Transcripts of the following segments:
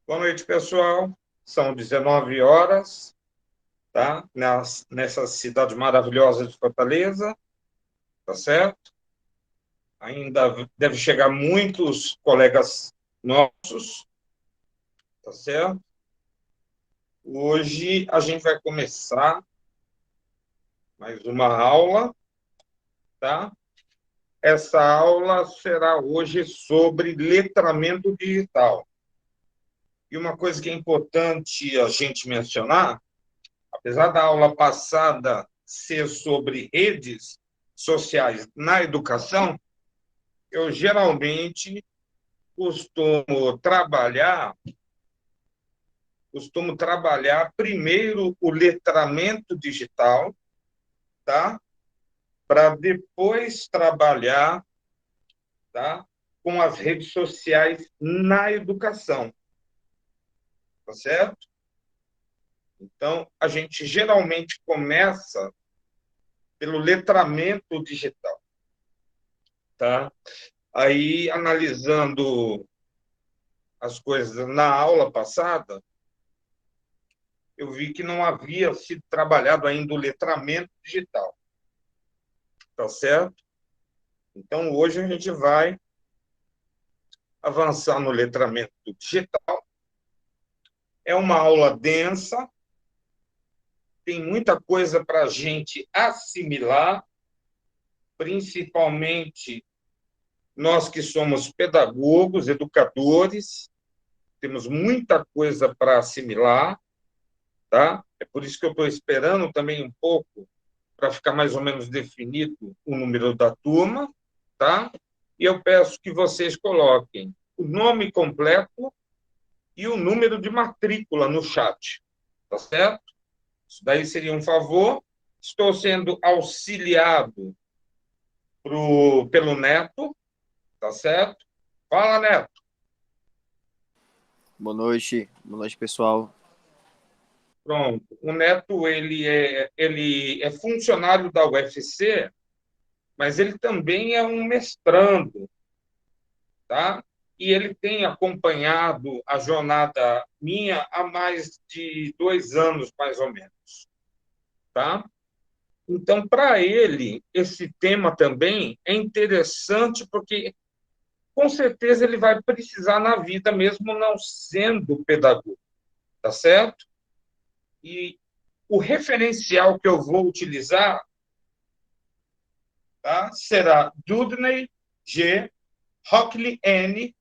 Boa noite, pessoal. São 19 horas, tá? Nessa cidade maravilhosa de Fortaleza, tá certo? Ainda deve chegar muitos colegas nossos, tá certo? Hoje a gente vai começar mais uma aula, tá? Essa aula será hoje sobre letramento digital. E uma coisa que é importante a gente mencionar, apesar da aula passada ser sobre redes sociais na educação, eu geralmente costumo trabalhar, costumo trabalhar primeiro o letramento digital, tá? Para depois trabalhar, tá? Com as redes sociais na educação, tá certo? Então, a gente geralmente começa pelo letramento digital, tá? Aí, analisando as coisas na aula passada, eu vi que não havia sido trabalhado ainda o letramento digital, tá certo? Então, hoje a gente vai avançar no letramento digital. É uma aula densa, tem muita coisa para a gente assimilar, principalmente nós que somos pedagogos, educadores, temos muita coisa para assimilar, tá? É por isso que eu estou esperando também um pouco para ficar mais ou menos definido o número da turma, tá? E eu peço que vocês coloquem o nome completo e o número de matrícula no chat, tá certo? Isso daí seria um favor. Estou sendo auxiliado pelo Neto, tá certo? Fala, Neto. Boa noite pessoal. Pronto. O Neto ele é funcionário da UFC, mas ele também é um mestrando, tá? E ele tem acompanhado a jornada minha há mais de 2 anos, mais ou menos, tá? Então, para ele, esse tema também é interessante, porque com certeza ele vai precisar na vida, mesmo não sendo pedagogo, tá certo? E o referencial que eu vou utilizar, tá, será Dudney G., Hockley N.,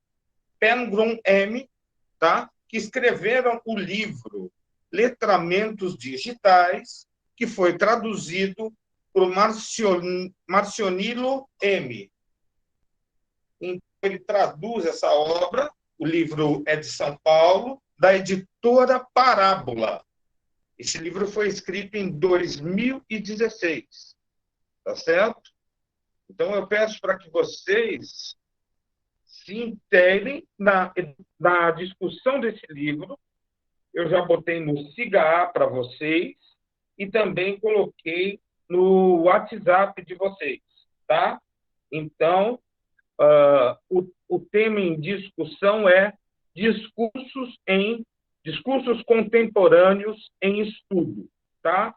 Pengrum M., tá, que escreveram o livro Letramentos Digitais, que foi traduzido por Marcionilo M. Então, ele traduz essa obra, o livro é de São Paulo, da editora Parábola. Esse livro foi escrito em 2016, tá certo? Então, eu peço para que vocês se integrem na discussão desse livro. Eu já botei no SIGA para vocês e também coloquei no WhatsApp de vocês, tá? Então, o tema em discussão é discursos contemporâneos em estudo, tá?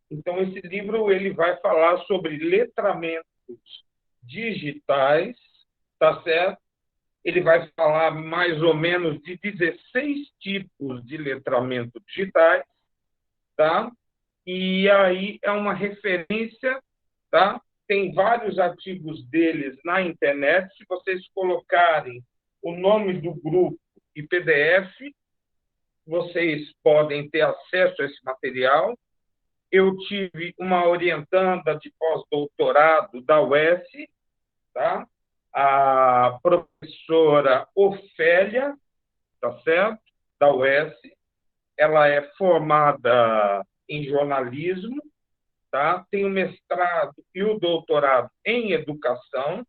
Então, esse livro ele vai falar sobre letramentos digitais, tá certo? Ele vai falar mais ou menos de 16 tipos de letramento digitais, tá? E aí é uma referência, tá? Tem vários artigos deles na internet. Se vocês colocarem o nome do grupo e PDF, vocês podem ter acesso a esse material. Eu tive uma orientanda de pós-doutorado da UES, tá? A professora Ofélia, tá certo? Da UES. Ela é formada em jornalismo, tá? Tem o mestrado e o doutorado em educação.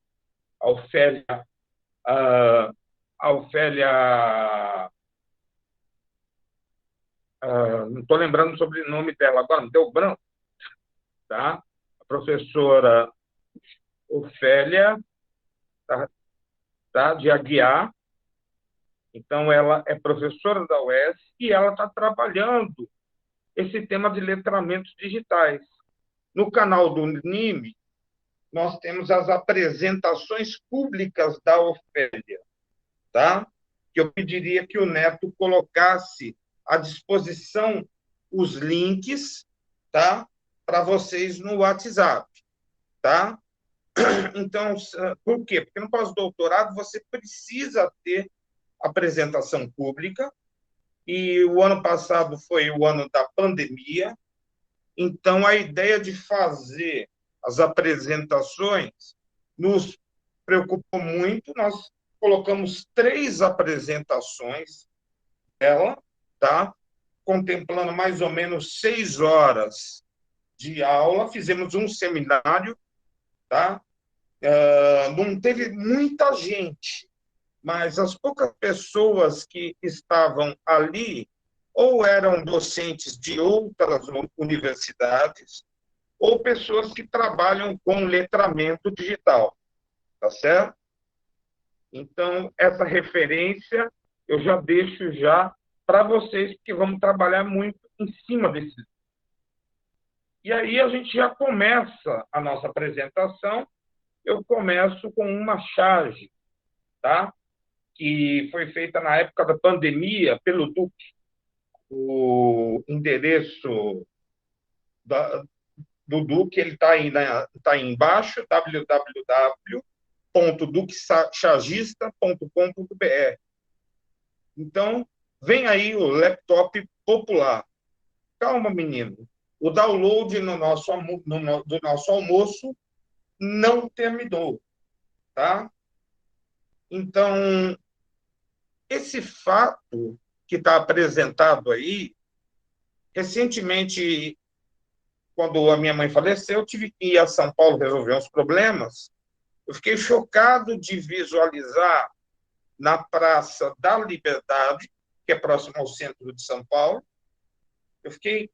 A Ofélia, uh, a Ofélia não estou lembrando o sobrenome dela agora, não deu branco, tá? A professora Ofélia, tá, de Aguiar, Então, ela é professora da UES e ela está trabalhando esse tema de letramentos digitais. No canal do NIME, nós temos as apresentações públicas da Ofélia, tá? Que eu pediria que o Neto colocasse à disposição os links, tá? Para vocês no WhatsApp, tá? Então, por quê? Porque no pós-doutorado você precisa ter apresentação pública, e o ano passado foi o ano da pandemia, então a ideia de fazer as apresentações nos preocupou muito. Nós colocamos 3 apresentações dela, tá? Contemplando mais ou menos 6 horas de aula, fizemos um seminário, tá? Não teve muita gente, mas as poucas pessoas que estavam ali ou eram docentes de outras universidades ou pessoas que trabalham com letramento digital, tá certo? Então, essa referência eu já deixo já para vocês, porque vamos trabalhar muito em cima desse. E aí a gente já começa a nossa apresentação. Eu começo com uma charge, tá? Que foi feita na época da pandemia pelo Duque. O endereço do Duque ele está aí, tá aí embaixo, www.duquechargista.com.br. Então, vem aí o laptop popular. Calma, menino. O download do nosso almoço não terminou, tá? Então, esse fato que está apresentado aí, recentemente, quando a minha mãe faleceu, eu tive que ir a São Paulo resolver uns problemas. Eu fiquei chocado de visualizar na Praça da Liberdade, que é próximo ao centro de São Paulo. Eu fiquei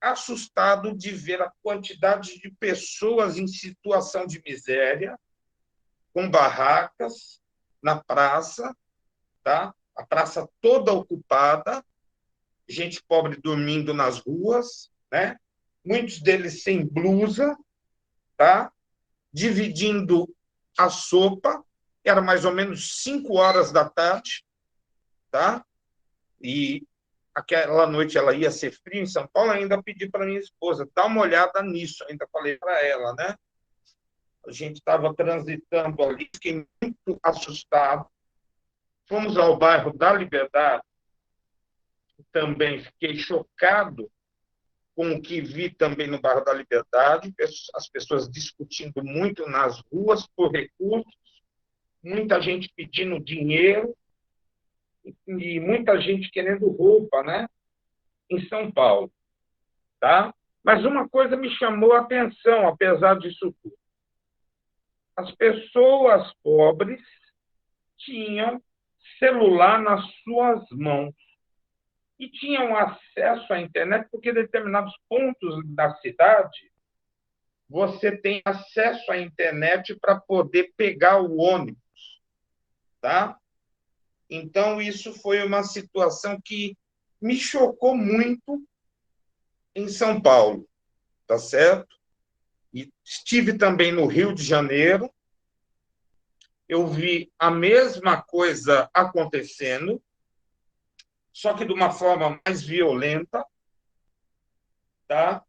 assustado de ver a quantidade de pessoas em situação de miséria, com barracas na praça, tá? A praça toda ocupada, gente pobre dormindo nas ruas, né? Muitos deles sem blusa, tá? Dividindo a sopa, era mais ou menos 5 horas da tarde, tá? E aquela noite ela ia ser frio em São Paulo, ainda pedi para minha esposa, dá uma olhada nisso, ainda falei para ela, né? A gente estava transitando ali, fiquei muito assustado. Fomos ao bairro da Liberdade, também fiquei chocado com o que vi também no bairro da Liberdade, as pessoas discutindo muito nas ruas por recursos, muita gente pedindo dinheiro e muita gente querendo roupa, né? Em São Paulo, tá? Mas uma coisa me chamou a atenção, apesar disso tudo. As pessoas pobres tinham celular nas suas mãos e tinham acesso à internet, porque em determinados pontos da cidade você tem acesso à internet para poder pegar o ônibus, tá? Então, isso foi uma situação que me chocou muito em São Paulo, tá certo? E estive também no Rio de Janeiro, eu vi a mesma coisa acontecendo, só que de uma forma mais violenta, tá?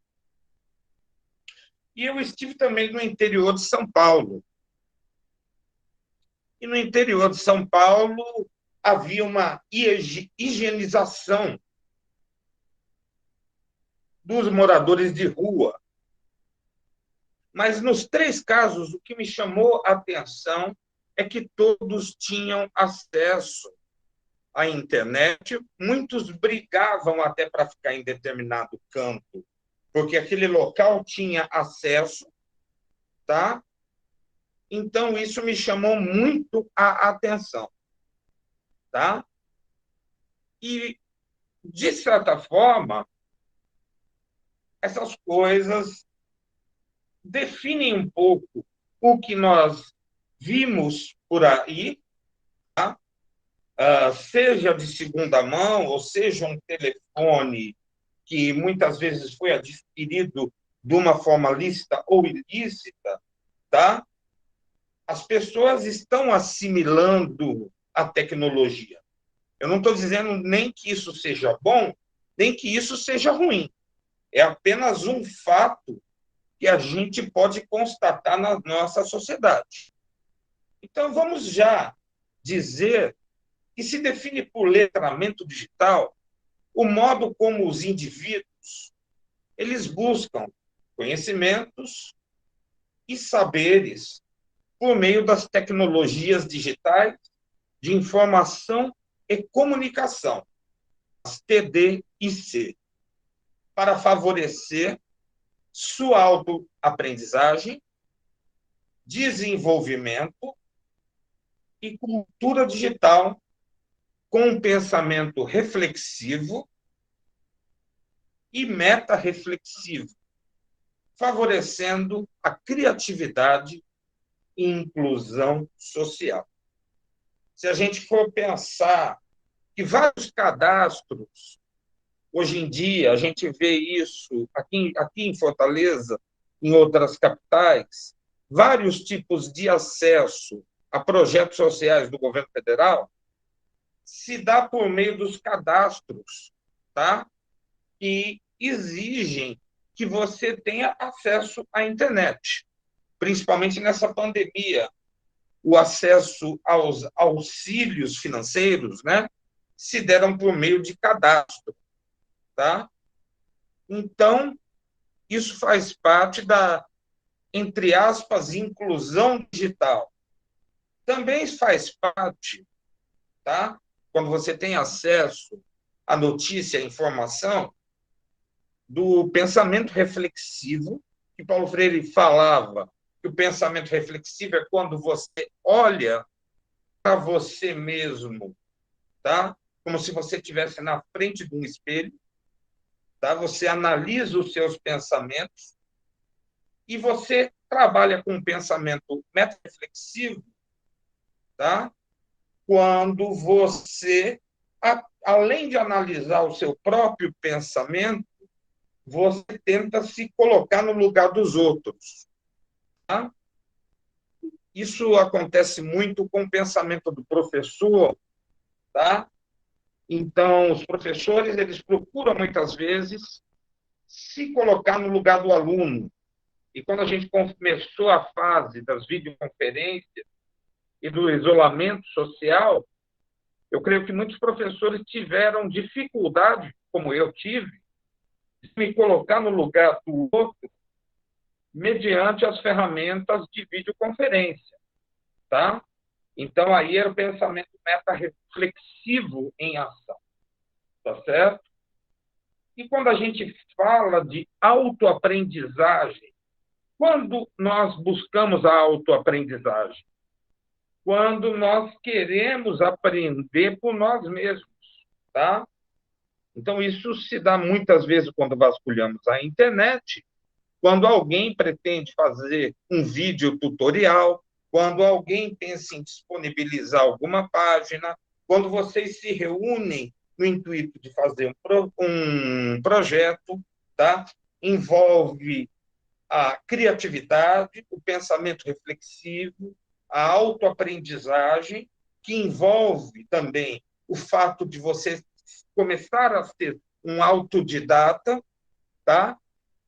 E eu estive também no interior de São Paulo. E no interior de São Paulo havia uma higienização dos moradores de rua. Mas nos 3 casos, o que me chamou a atenção é que todos tinham acesso à internet, muitos brigavam até para ficar em determinado canto, porque aquele local tinha acesso, tá? Então, isso me chamou muito a atenção, tá? E, de certa forma, essas coisas definem um pouco o que nós vimos por aí, tá? seja de segunda mão, ou seja um telefone que muitas vezes foi adquirido de uma forma lícita ou ilícita, tá? As pessoas estão assimilando a tecnologia. Eu não estou dizendo nem que isso seja bom, nem que isso seja ruim. É apenas um fato que a gente pode constatar na nossa sociedade. Então, vamos já dizer que se define por letramento digital o modo como os indivíduos eles buscam conhecimentos e saberes por meio das tecnologias digitais de informação e comunicação, as TDIC, para favorecer sua autoaprendizagem, desenvolvimento e cultura digital com um pensamento reflexivo e meta-reflexivo, favorecendo a criatividade e inclusão social. Se a gente for pensar que vários cadastros, hoje em dia, a gente vê isso aqui em Fortaleza, em outras capitais, vários tipos de acesso a projetos sociais do governo federal se dá por meio dos cadastros, tá? E exigem que você tenha acesso à internet, principalmente nessa pandemia. O acesso aos auxílios financeiros, né, se deram por meio de cadastro, tá? Então, isso faz parte da, entre aspas, inclusão digital. Também faz parte, tá? Quando você tem acesso à notícia, à informação, do pensamento reflexivo, que Paulo Freire falava que o pensamento reflexivo é quando você olha para você mesmo, tá? Como se você estivesse na frente de um espelho, tá? Você analisa os seus pensamentos e você trabalha com um pensamento metareflexivo, tá? Quando você, além de analisar o seu próprio pensamento, você tenta se colocar no lugar dos outros, tá? Isso acontece muito com o pensamento do professor, tá? Então, os professores, eles procuram muitas vezes se colocar no lugar do aluno. E quando a gente começou a fase das videoconferências e do isolamento social, eu creio que muitos professores tiveram dificuldade, como eu tive, de me colocar no lugar do outro mediante as ferramentas de videoconferência, tá? Então, aí era o pensamento meta-reflexivo em ação, tá certo? E quando a gente fala de autoaprendizagem, quando nós buscamos a autoaprendizagem? Quando nós queremos aprender por nós mesmos, tá? Então, isso se dá muitas vezes quando vasculhamos a internet, quando alguém pretende fazer um vídeo tutorial, quando alguém pensa em disponibilizar alguma página, quando vocês se reúnem no intuito de fazer um projeto, tá? Envolve a criatividade, o pensamento reflexivo, a autoaprendizagem, que envolve também o fato de você começar a ser um autodidata, tá?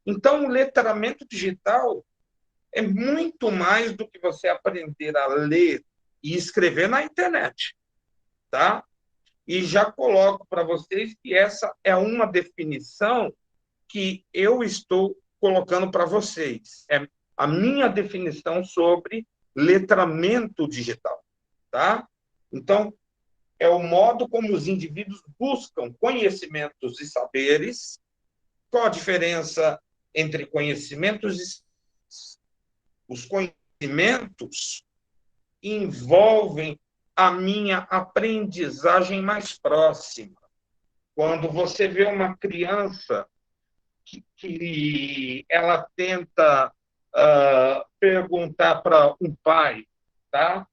Então, o letramento digital é muito mais do que você aprender a ler e escrever na internet, tá? E já coloco para vocês que essa é uma definição que eu estou colocando para vocês. É a minha definição sobre letramento digital, tá? Então, é o modo como os indivíduos buscam conhecimentos e saberes. Qual a diferença entre conhecimentos e os conhecimentos envolvem a minha aprendizagem mais próxima. Quando você vê uma criança que ela tenta perguntar para um pai, tá?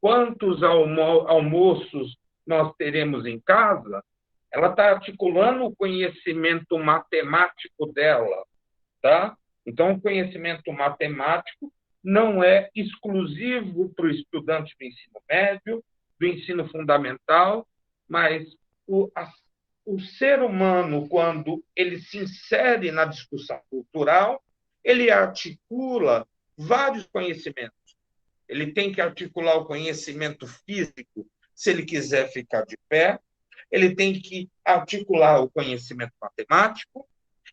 Quantos almoços nós teremos em casa, ela está articulando o conhecimento matemático dela, tá? Então, o conhecimento matemático não é exclusivo para o estudante do ensino médio, do ensino fundamental, mas o ser humano, quando ele se insere na discussão cultural, ele articula vários conhecimentos. Ele tem que articular o conhecimento físico se ele quiser ficar de pé, ele tem que articular o conhecimento matemático,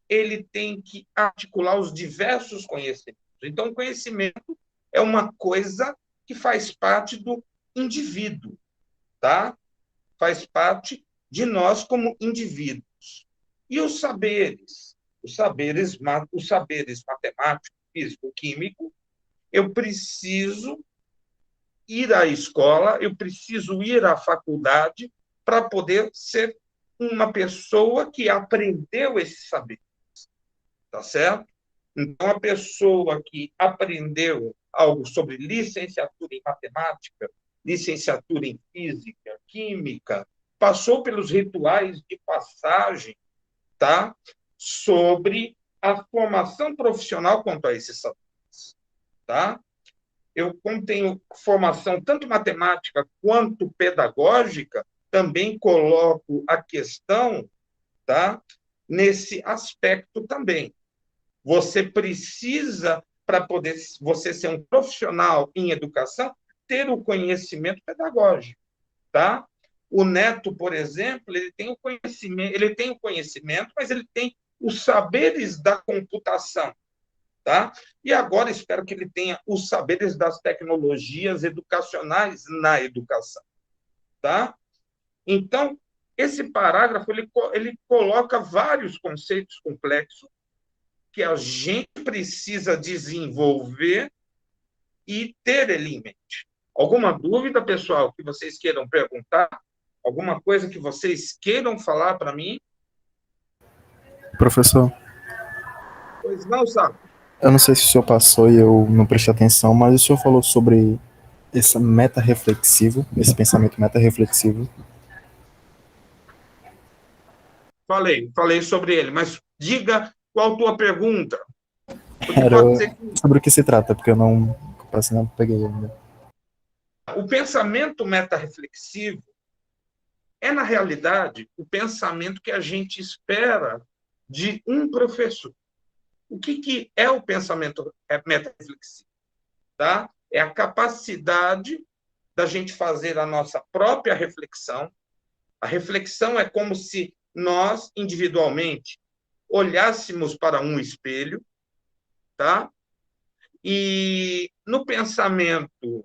ele tem que articular os diversos conhecimentos. Então, o conhecimento é uma coisa que faz parte do indivíduo, tá? Faz parte de nós como indivíduos. E os saberes? Os saberes matemático, físico, químico, eu preciso ir à escola, eu preciso ir à faculdade para poder ser uma pessoa que aprendeu esse saber, tá certo? Então, a pessoa que aprendeu algo sobre licenciatura em matemática, licenciatura em física, química, passou pelos rituais de passagem, tá? Sobre a formação profissional quanto a esses saberes, tá? Eu, como tenho formação tanto matemática quanto pedagógica, também coloco a questão, tá? Nesse aspecto também. Você precisa, para poder você ser um profissional em educação, ter o conhecimento pedagógico, tá? O Neto, por exemplo, ele tem o conhecimento, mas ele tem os saberes da computação, tá? E agora espero que ele tenha os saberes das tecnologias educacionais na educação, tá? Então, esse parágrafo ele coloca vários conceitos complexos que a gente precisa desenvolver e ter ele em mente. Alguma dúvida, pessoal, que vocês queiram perguntar? Alguma coisa que vocês queiram falar para mim? Professor, Pois não, sabe? eu não sei se o senhor passou e eu não prestei atenção, mas o senhor falou sobre esse meta-reflexivo, esse pensamento meta-reflexivo. Falei sobre ele, mas diga qual a tua pergunta. Porque Era pode ser que sobre o que se trata, porque eu não, quase não peguei ainda. o pensamento metarreflexivo é, na realidade, o pensamento que a gente espera de um professor. O que é o pensamento metarreflexivo? Tá? É a capacidade da gente fazer a nossa própria reflexão. A reflexão é como se nós, individualmente, olhássemos para um espelho, tá? E no pensamento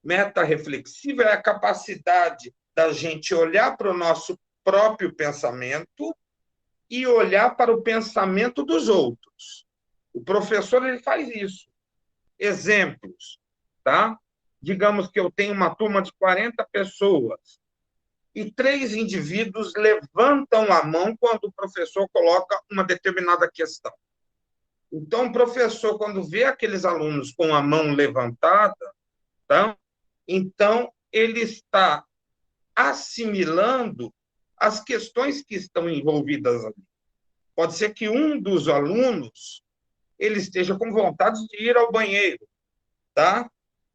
metarreflexivo é a capacidade da gente olhar para o nosso próprio pensamento e olhar para o pensamento dos outros. O professor ele faz isso. Exemplos, tá? Digamos que eu tenho uma turma de 40 pessoas e 3 indivíduos levantam a mão quando o professor coloca uma determinada questão. Então, o professor, quando vê aqueles alunos com a mão levantada, tá? Então ele está assimilando as questões que estão envolvidas ali. Pode ser que um dos alunos ele esteja com vontade de ir ao banheiro, tá?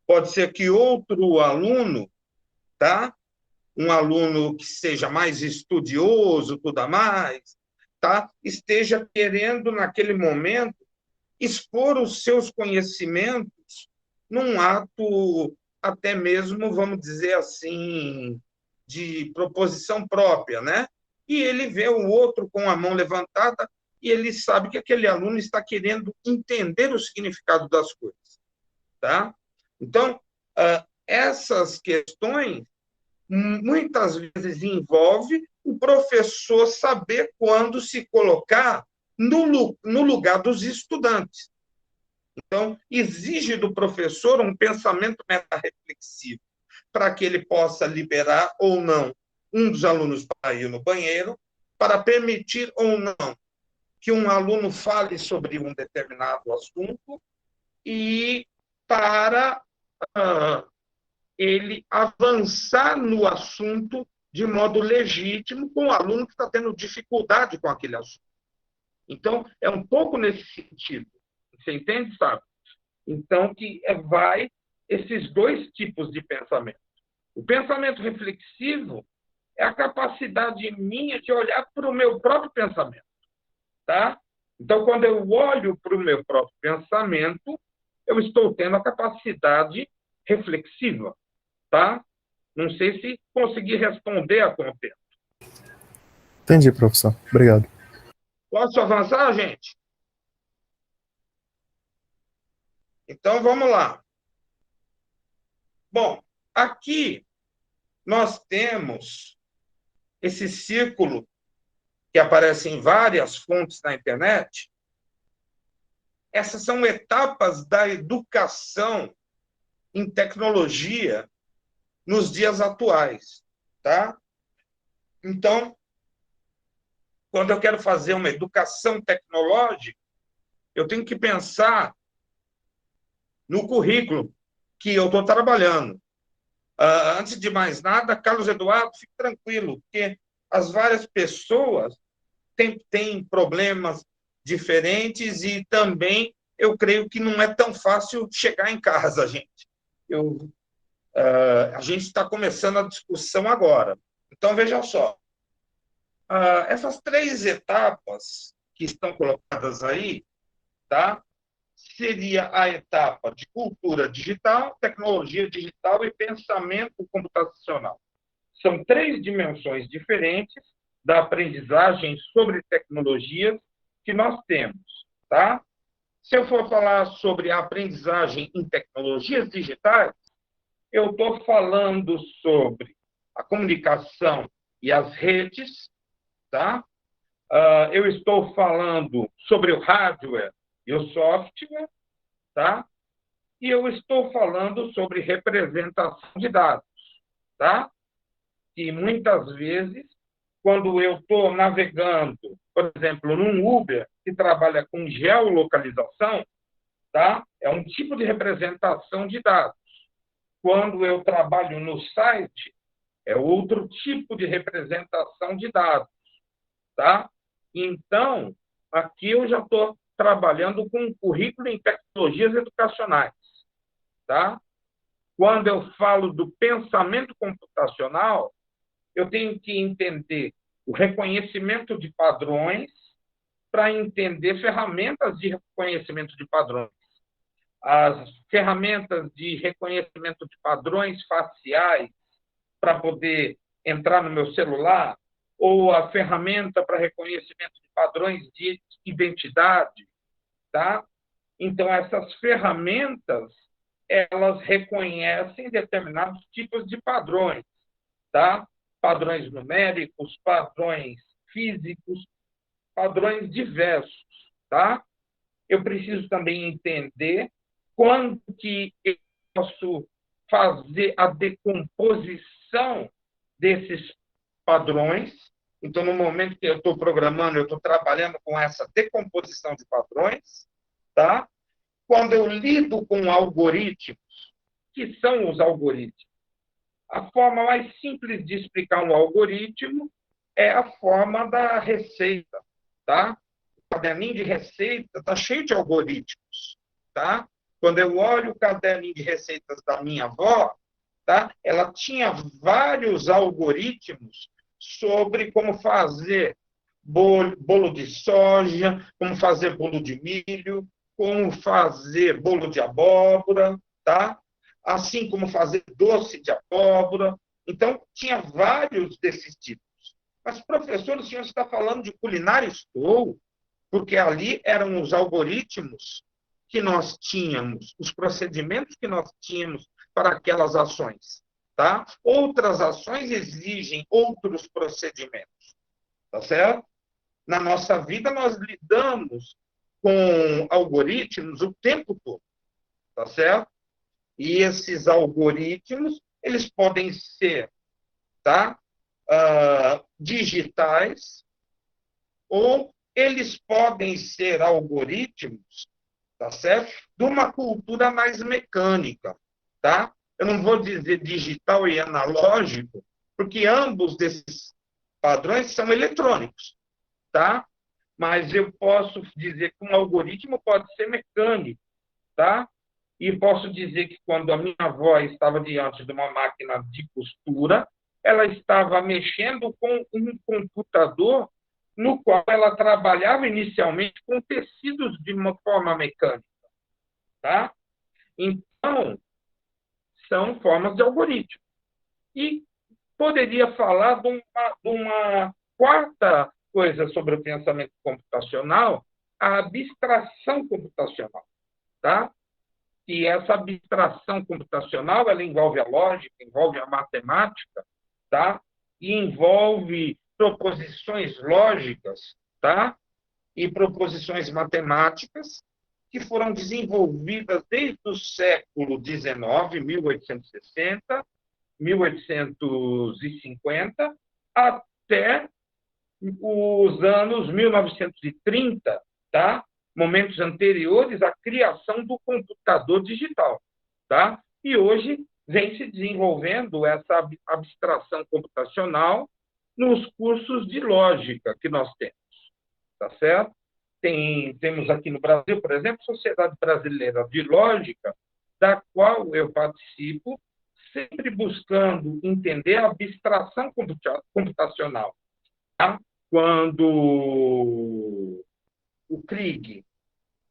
Pode ser que outro aluno, tá? Um aluno que seja mais estudioso, tudo mais, tá? Esteja querendo, naquele momento, expor os seus conhecimentos num ato, até mesmo, vamos dizer assim, de proposição própria, né? E ele vê o outro com a mão levantada e ele sabe que aquele aluno está querendo entender o significado das coisas, tá? Então, essas questões muitas vezes envolve o professor saber quando se colocar no lugar dos estudantes. Então, exige do professor um pensamento metarreflexivo para que ele possa liberar ou não um dos alunos para ir no banheiro, para permitir ou não que um aluno fale sobre um determinado assunto e para ele avançar no assunto de modo legítimo com o aluno que está tendo dificuldade com aquele assunto. Então, é um pouco nesse sentido. Você entende, sabe? Então, que vai esses dois tipos de pensamento. O pensamento reflexivo é a capacidade minha de olhar para o meu próprio pensamento. Tá? Então, quando eu olho para o meu próprio pensamento, eu estou tendo a capacidade reflexiva. Tá? Não sei se consegui responder a contento. Entendi, professor. Obrigado. Posso avançar, gente? Então, vamos lá. Bom, aqui nós temos esse círculo que aparece em várias fontes na internet. Essas são etapas da educação em tecnologia nos dias atuais, tá? Então, quando eu quero fazer uma educação tecnológica, eu tenho que pensar no currículo que eu estou trabalhando. Antes de mais nada, Carlos Eduardo, fique tranquilo, porque as várias pessoas têm problemas diferentes e também eu creio que não é tão fácil chegar em casa, gente. A gente está começando a discussão agora. Então, veja só. Essas 3 etapas que estão colocadas aí, tá? Seria a etapa de cultura digital, tecnologia digital e pensamento computacional. São 3 dimensões diferentes da aprendizagem sobre tecnologias que nós temos, tá? Se eu for falar sobre a aprendizagem em tecnologias digitais, eu estou falando sobre a comunicação e as redes, tá? Eu estou falando sobre o hardware e o software, tá? E eu estou falando sobre representação de dados, tá? E muitas vezes, quando eu estou navegando, por exemplo, num Uber que trabalha com geolocalização, tá? É um tipo de representação de dados. Quando eu trabalho no site, é outro tipo de representação de dados, tá? Então, aqui eu já estou trabalhando com um currículo em tecnologias educacionais, tá? Quando eu falo do pensamento computacional, eu tenho que entender o reconhecimento de padrões para entender ferramentas de reconhecimento de padrões. As ferramentas de reconhecimento de padrões faciais para poder entrar no meu celular, ou a ferramenta para reconhecimento de padrões de identidade, tá? Então, essas ferramentas, elas reconhecem determinados tipos de padrões, tá? Padrões numéricos, padrões físicos, padrões diversos, tá? Eu preciso também entender quando que eu posso fazer a decomposição desses padrões. Então, no momento que eu estou programando, eu estou trabalhando com essa decomposição de padrões, tá? Quando eu lido com algoritmos, que são os algoritmos? A forma mais simples de explicar um algoritmo é a forma da receita, tá? O caderninho de receita está cheio de algoritmos, tá? Quando eu olho o caderninho de receitas da minha avó, tá? Ela tinha vários algoritmos sobre como fazer bolo de soja, como fazer bolo de milho, como fazer bolo de abóbora, tá? Assim como fazer doce de abóbora. Então, tinha vários desses tipos. Mas, professor, o senhor está falando de culinária? Estou, porque ali eram os algoritmos que nós tínhamos, os procedimentos que nós tínhamos para aquelas ações. Tá? Outras ações exigem outros procedimentos. Tá certo? Na nossa vida, nós lidamos com algoritmos o tempo todo. Tá certo? E esses algoritmos, eles podem ser, tá? Digitais, ou eles podem ser algoritmos, tá certo? De uma cultura mais mecânica, tá? eu não vou dizer digital e analógico, porque ambos desses padrões são eletrônicos, tá? Mas eu posso dizer que um algoritmo pode ser mecânico, tá? E posso dizer que quando a minha avó estava diante de uma máquina de costura, ela estava mexendo com um computador no qual ela trabalhava inicialmente com tecidos de uma forma mecânica, tá? Então, são formas de algoritmo. E poderia falar de uma quarta coisa sobre o pensamento computacional, a abstração computacional, tá? E essa abstração computacional, ela envolve a lógica, envolve a matemática, tá? E envolve proposições lógicas, tá? E proposições matemáticas que foram desenvolvidas desde o século XIX, 1860, 1850, até os anos 1930, tá? Momentos anteriores à criação do computador digital, tá? E hoje vem se desenvolvendo essa abstração computacional nos cursos de lógica que nós temos, tá certo? Temos aqui no Brasil, por exemplo, Sociedade Brasileira de Lógica, da qual eu participo, sempre buscando entender a abstração computacional, tá? Quando o Krieg,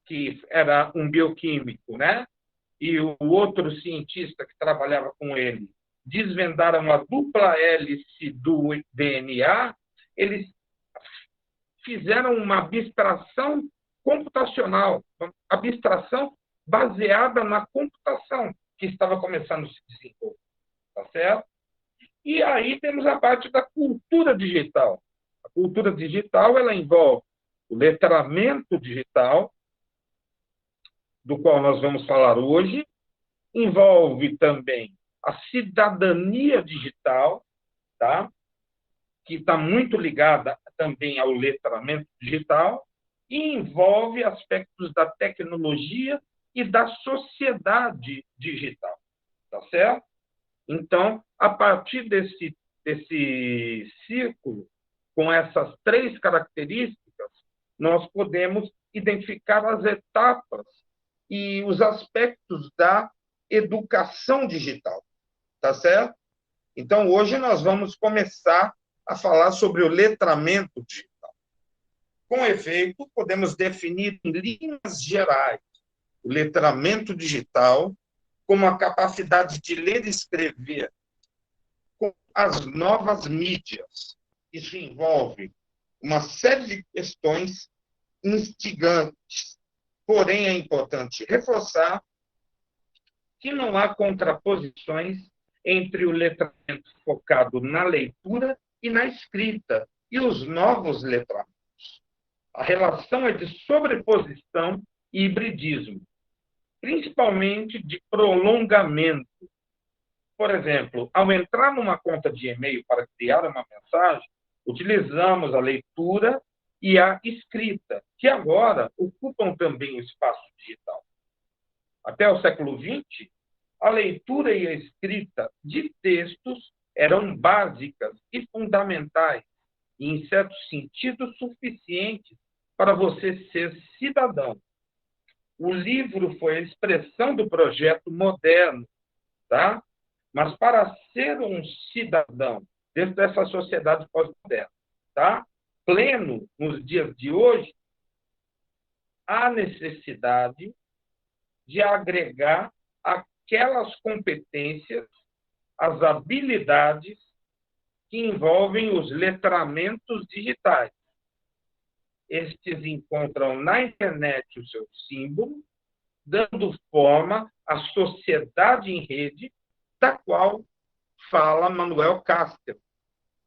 que era um bioquímico, né? E o outro cientista que trabalhava com ele desvendaram a dupla hélice do DNA, eles fizeram uma abstração computacional, uma abstração baseada na computação que estava começando a se desenvolver, tá certo? E aí temos a parte da cultura digital. A cultura digital, ela envolve o letramento digital, do qual nós vamos falar hoje, envolve também a cidadania digital, tá? Que está muito ligada também ao letramento digital, e envolve aspectos da tecnologia e da sociedade digital, tá certo? Então, a partir desse círculo, com essas três características, nós podemos identificar as etapas e os aspectos da educação digital, tá certo? Então, hoje nós vamos começar a falar sobre o letramento digital. Com efeito, podemos definir em linhas gerais o letramento digital como a capacidade de ler e escrever com as novas mídias. Isso envolve uma série de questões instigantes. Porém, é importante reforçar que não há contraposições entre o letramento focado na leitura e na escrita e os novos letramentos. A relação é de sobreposição e hibridismo, principalmente de prolongamento. Por exemplo, ao entrar numa conta de e-mail para criar uma mensagem, utilizamos a leitura e a escrita, que agora ocupam também o espaço digital. Até o século XX, a leitura e a escrita de textos eram básicas e fundamentais, e, em certo sentido, suficientes para você ser cidadão. O livro foi a expressão do projeto moderno, tá? Mas para ser um cidadão dentro dessa sociedade pós-moderna, tá? Pleno nos dias de hoje, há necessidade de agregar aquelas competências, as habilidades que envolvem os letramentos digitais. Estes encontram na internet o seu símbolo, dando forma à sociedade em rede, da qual fala Manuel Castells,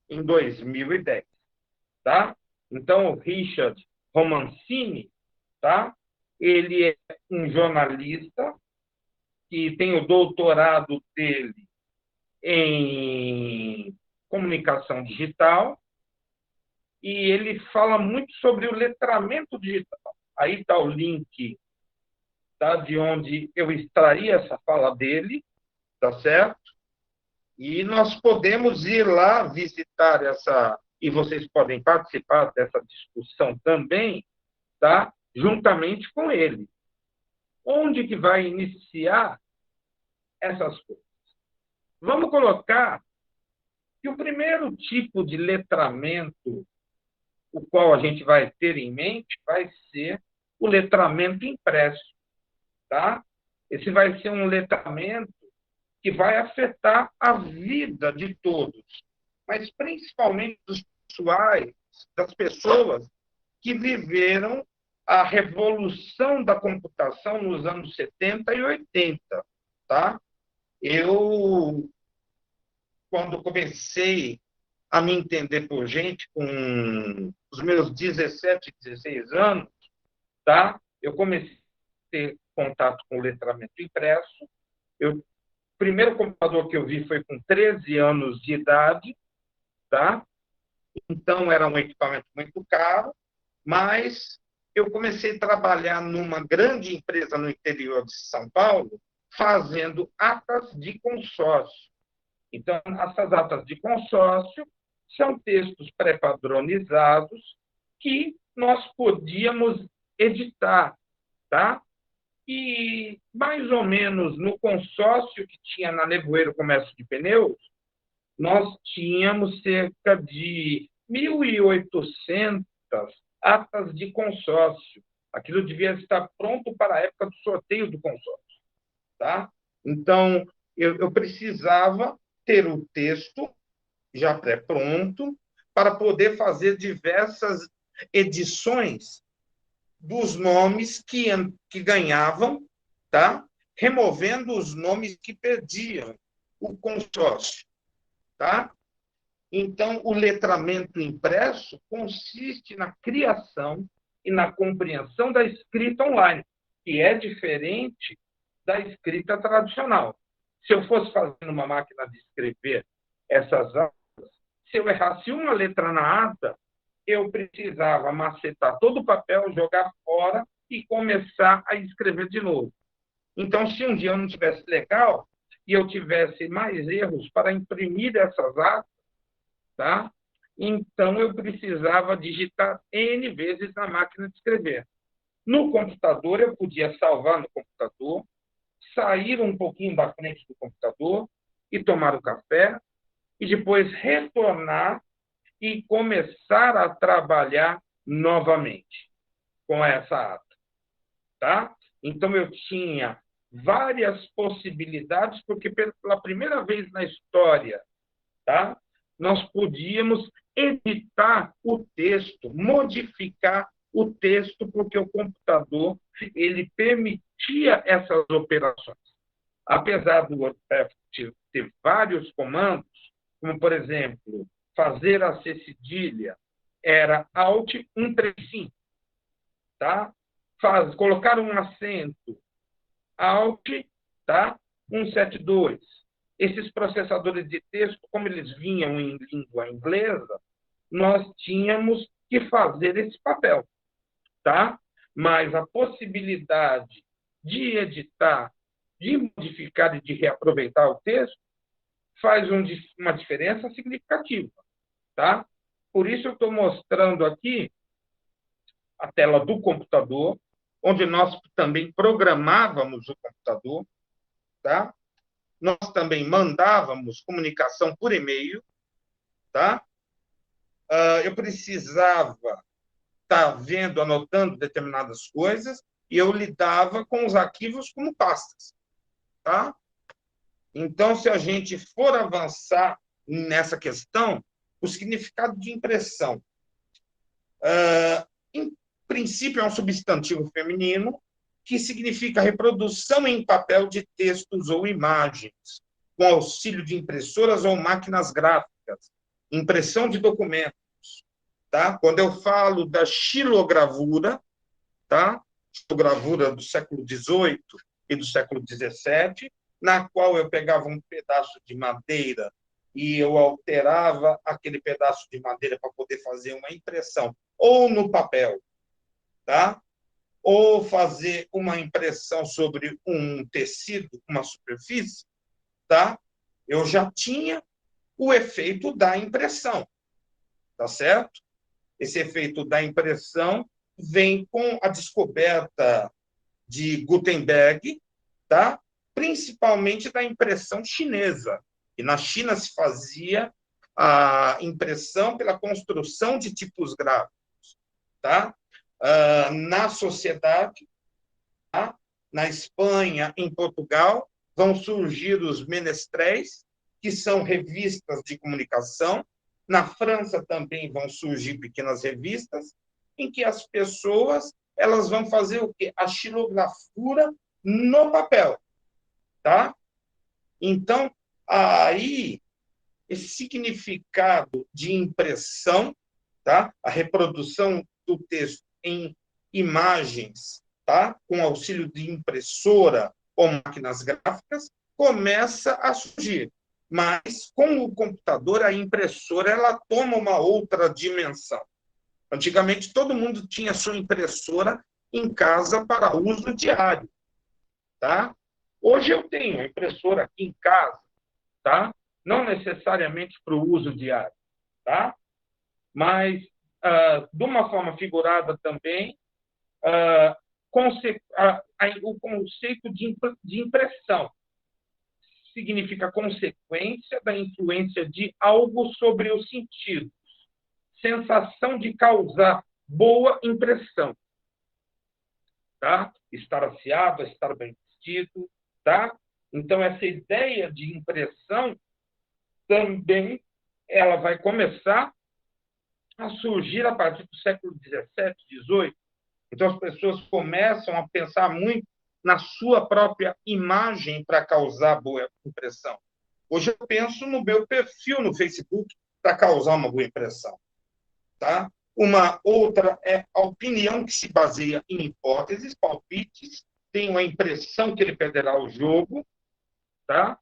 em 2010. Tá? Então, o Richard Romancini, tá? Ele é um jornalista que tem o doutorado dele em comunicação digital, e ele fala muito sobre o letramento digital. Aí está o link, tá, de onde eu extraí essa fala dele, tá certo? E nós podemos ir lá visitar essa, e vocês podem participar dessa discussão também, tá? Juntamente com ele. Onde que vai iniciar essas coisas? Vamos colocar que o primeiro tipo de letramento, o qual a gente vai ter em mente, vai ser o letramento impresso, tá? Esse vai ser um letramento que vai afetar a vida de todos, mas principalmente dos pessoais, das pessoas que viveram a revolução da computação nos anos 70 e 80, tá? Eu, quando comecei a me entender por gente, com os meus 17, 16 anos, tá? Eu comecei a ter contato com o letramento impresso. O primeiro computador que eu vi foi com 13 anos de idade, tá? Então, era um equipamento muito caro, mas eu comecei a trabalhar numa grande empresa no interior de São Paulo, fazendo atas de consórcio. Então, essas atas de consórcio são textos pré-padronizados que nós podíamos editar, tá? E, mais ou menos, no consórcio que tinha na Nevoeiro Comércio de Pneus, nós tínhamos cerca de 1.800 atas de consórcio. Aquilo devia estar pronto para a época do sorteio do consórcio, tá? Então, eu precisava ter o texto já pré-pronto para poder fazer diversas edições dos nomes que ganhavam, tá? Removendo os nomes que perdiam o consórcio, tá? Então, o letramento impresso consiste na criação e na compreensão da escrita online, que é diferente da escrita tradicional. Se eu fosse fazer numa máquina de escrever essas atas, se eu errasse uma letra na ata, eu precisava macetar todo o papel, jogar fora e começar a escrever de novo. Então, se um dia eu não tivesse legal e eu tivesse mais erros para imprimir essas atas, tá? Então, eu precisava digitar N vezes na máquina de escrever. No computador, eu podia salvar no computador, sair um pouquinho da frente do computador e tomar o café, e depois retornar e começar a trabalhar novamente com essa ata, tá? Então, eu tinha várias possibilidades, porque pela primeira vez na história, tá? Nós podíamos editar o texto, modificar o texto, porque o computador ele permitia essas operações. Apesar do WordPress ter vários comandos, como, por exemplo, fazer a C cedilha, era Alt 135, tá? Colocar um acento, Alt, tá? 172. Esses processadores de texto, como eles vinham em língua inglesa, nós tínhamos que fazer esse papel, tá? Mas a possibilidade de editar, de modificar e de reaproveitar o texto faz uma diferença significativa, tá? Por isso eu estou mostrando aqui a tela do computador, onde nós também programávamos o computador, tá? Nós também mandávamos comunicação por e-mail, tá? Eu precisava estar vendo, anotando determinadas coisas, e eu lidava com os arquivos como pastas, tá? Então, se a gente for avançar nessa questão, o significado de impressão, em princípio, é um substantivo feminino que significa reprodução em papel de textos ou imagens, com auxílio de impressoras ou máquinas gráficas, impressão de documentos, tá? Quando eu falo da xilogravura, tá? Xilogravura do século XVIII e do século XVII, na qual eu pegava um pedaço de madeira e eu alterava aquele pedaço de madeira para poder fazer uma impressão, ou no papel, tá? Ou fazer uma impressão sobre um tecido, uma superfície, tá? Eu já tinha o efeito da impressão, tá certo? Esse efeito da impressão vem com a descoberta de Gutenberg, tá? Principalmente da impressão chinesa. E na China se fazia a impressão pela construção de tipos gráficos, tá? Na sociedade, tá? Na Espanha, em Portugal, vão surgir os menestréis, que são revistas de comunicação. Na França também vão surgir pequenas revistas, em que as pessoas elas vão fazer o quê? A xilografura no papel, tá? Então, aí, esse significado de impressão, tá? A reprodução do texto em imagens, tá? Com auxílio de impressora ou máquinas gráficas, começa a surgir. Mas, com o computador, a impressora ela toma uma outra dimensão. Antigamente, todo mundo tinha sua impressora em casa para uso diário, tá? Hoje eu tenho a impressora aqui em casa, tá? Não necessariamente para o uso diário, tá? Mas, de uma forma figurada também, o conceito de impressão significa consequência da influência de algo sobre os sentidos, sensação de causar boa impressão, tá? Estar aseado, estar bem vestido, tá? Então, essa ideia de impressão também ela vai começar a surgir a partir do século XVII, XVIII. Então, as pessoas começam a pensar muito na sua própria imagem para causar boa impressão. Hoje eu penso no meu perfil no Facebook para causar uma boa impressão, tá? Uma outra é a opinião, que se baseia em hipóteses, palpites. Tenho a impressão que ele perderá o jogo, tá?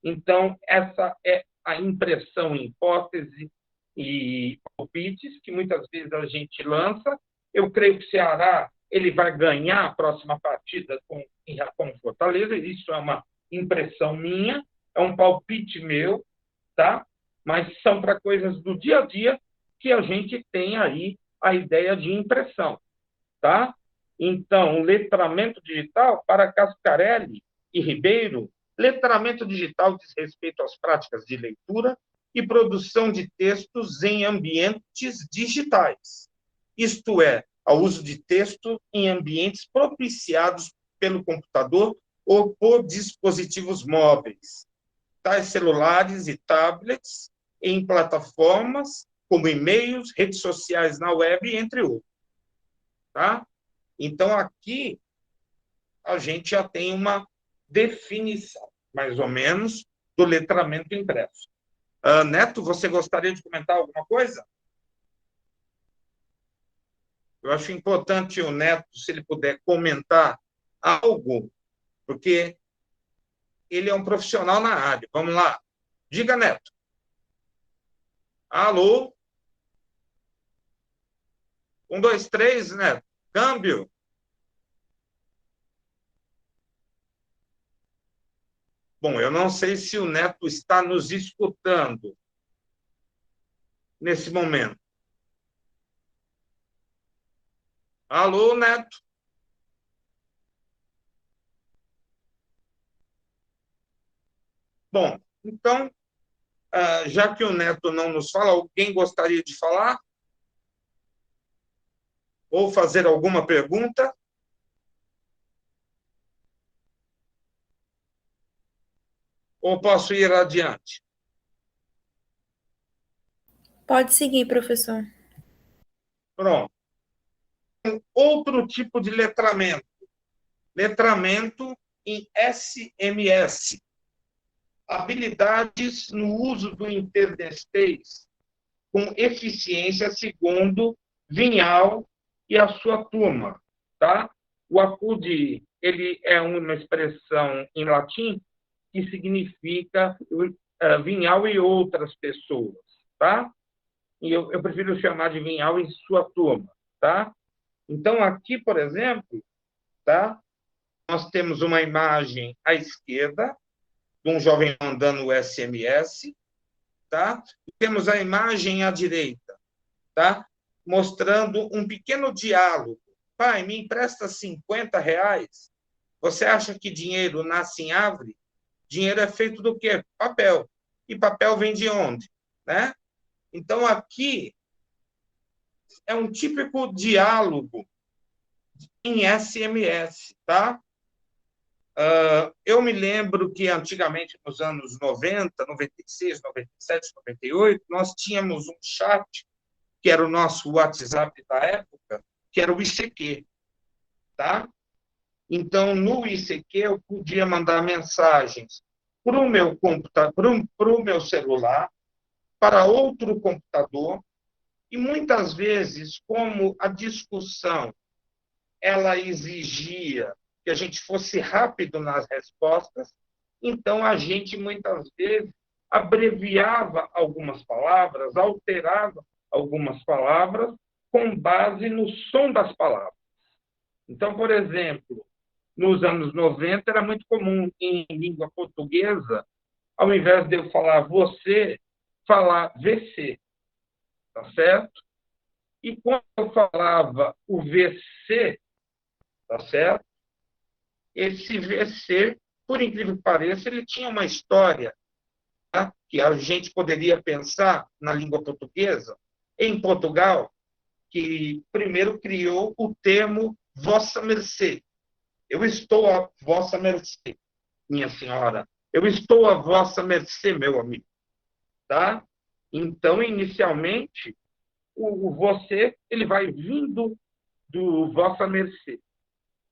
Então, essa é a impressão em hipótese e palpites, que muitas vezes a gente lança. Eu creio que o Ceará ele vai ganhar a próxima partida com Fortaleza. Isso é uma impressão minha, é um palpite meu, tá? Mas são para coisas do dia a dia que a gente tem aí a ideia de impressão, tá? Então, letramento digital, para Cascarelli e Ribeiro, letramento digital diz respeito às práticas de leitura e produção de textos em ambientes digitais. Isto é, ao uso de texto em ambientes propiciados pelo computador ou por dispositivos móveis, tais celulares e tablets, em plataformas como e-mails, redes sociais na web, entre outros. Tá? Então, aqui, a gente já tem uma definição, mais ou menos, do letramento impresso. Neto, você gostaria de comentar alguma coisa? Eu acho importante o Neto, se ele puder comentar algo, porque ele é um profissional na área. Vamos lá. Diga, Neto. Alô? 1, 2, 3, Neto. Câmbio. Bom, eu não sei se o Neto está nos escutando nesse momento. Alô, Neto? Bom, então, já que o Neto não nos fala, alguém gostaria de falar? Ou fazer alguma pergunta? Ou posso ir adiante? Pode seguir, professor. Pronto. Outro tipo de letramento. Letramento em SMS. Habilidades no uso do interstez com eficiência segundo Vinhal e a sua turma, tá? O acude, ele é uma expressão em latim que significa Vinhal e outras pessoas, tá? E eu prefiro chamar de Vinhal e sua turma, tá? Então, aqui, por exemplo, tá? Nós temos uma imagem à esquerda de um jovem mandando o SMS, tá? Temos a imagem à direita, tá? Mostrando um pequeno diálogo. Pai, me empresta R$ 50? Você acha que dinheiro nasce em árvore? Dinheiro é feito do quê? Papel. E papel vem de onde? Né? Então, aqui é um típico diálogo em SMS, tá? Eu me lembro que antigamente, nos anos 90, 96, 97, 98, nós tínhamos um chat, que era o nosso WhatsApp da época, que era o ICQ, tá? Então, no ICQ, eu podia mandar mensagens para o meu computador, para o meu celular, para outro computador, e muitas vezes, como a discussão ela exigia que a gente fosse rápido nas respostas, então a gente muitas vezes abreviava algumas palavras, alterava algumas palavras com base no som das palavras. Então, por exemplo, nos anos 90 era muito comum em língua portuguesa, ao invés de eu falar você, falar VC, tá certo? E quando eu falava o VC, tá certo? Esse VC, por incrível que pareça, ele tinha uma história, tá? Que a gente poderia pensar na língua portuguesa, em Portugal, que primeiro criou o termo vossa mercê. Eu estou a vossa mercê, minha senhora. Eu estou a vossa mercê, meu amigo. Tá? Então, inicialmente, o você ele vai vindo do vossa mercê.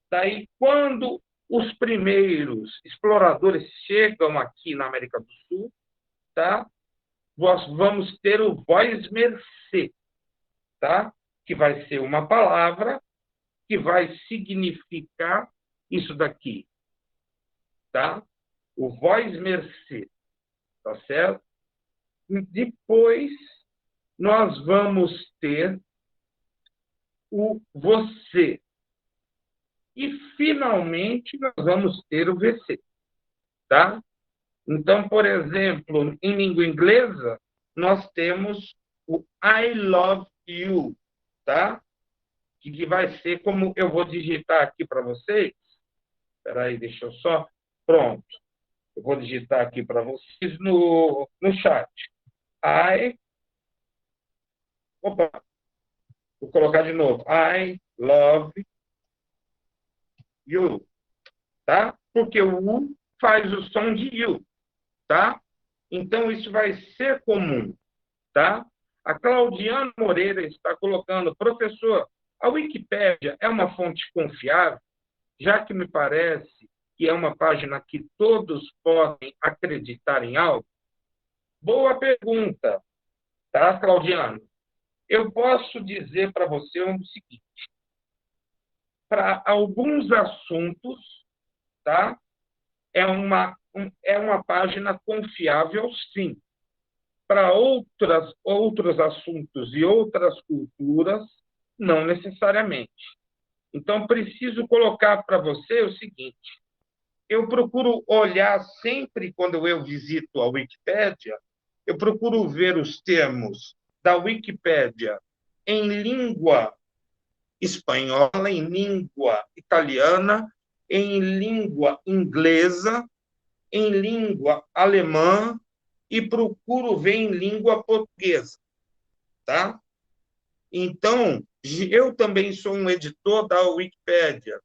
Daí, quando os primeiros exploradores chegam aqui na América do Sul, tá? Nós vamos ter o vós mercê, tá? Que vai ser uma palavra que vai significar isso daqui, tá? O vós mercê, tá certo? E depois nós vamos ter o você. E, finalmente, nós vamos ter o VC, tá? Então, por exemplo, em língua inglesa, nós temos o I love you, tá? Que vai ser como eu vou digitar aqui para vocês. Espera aí, deixa eu só... Pronto. Eu vou digitar aqui para vocês no chat. Opa, vou colocar de novo. I love you, tá? Porque o U faz o som de you, tá? Então, isso vai ser comum, tá? A Claudiana Moreira está colocando, professor, a Wikipédia é uma fonte confiável, já que me parece que é uma página que todos podem acreditar em algo? Boa pergunta, tá, Claudiana? Eu posso dizer para você o seguinte: para alguns assuntos, tá, é uma página confiável, sim. Para outros assuntos e outras culturas, não necessariamente. Então, preciso colocar para você o seguinte: eu procuro olhar sempre, quando eu visito a Wikipédia, eu procuro ver os termos da Wikipédia em língua espanhola, em língua italiana, em língua inglesa, em língua alemã e procuro ver em língua portuguesa, tá? Então, eu também sou um editor da Wikipédia.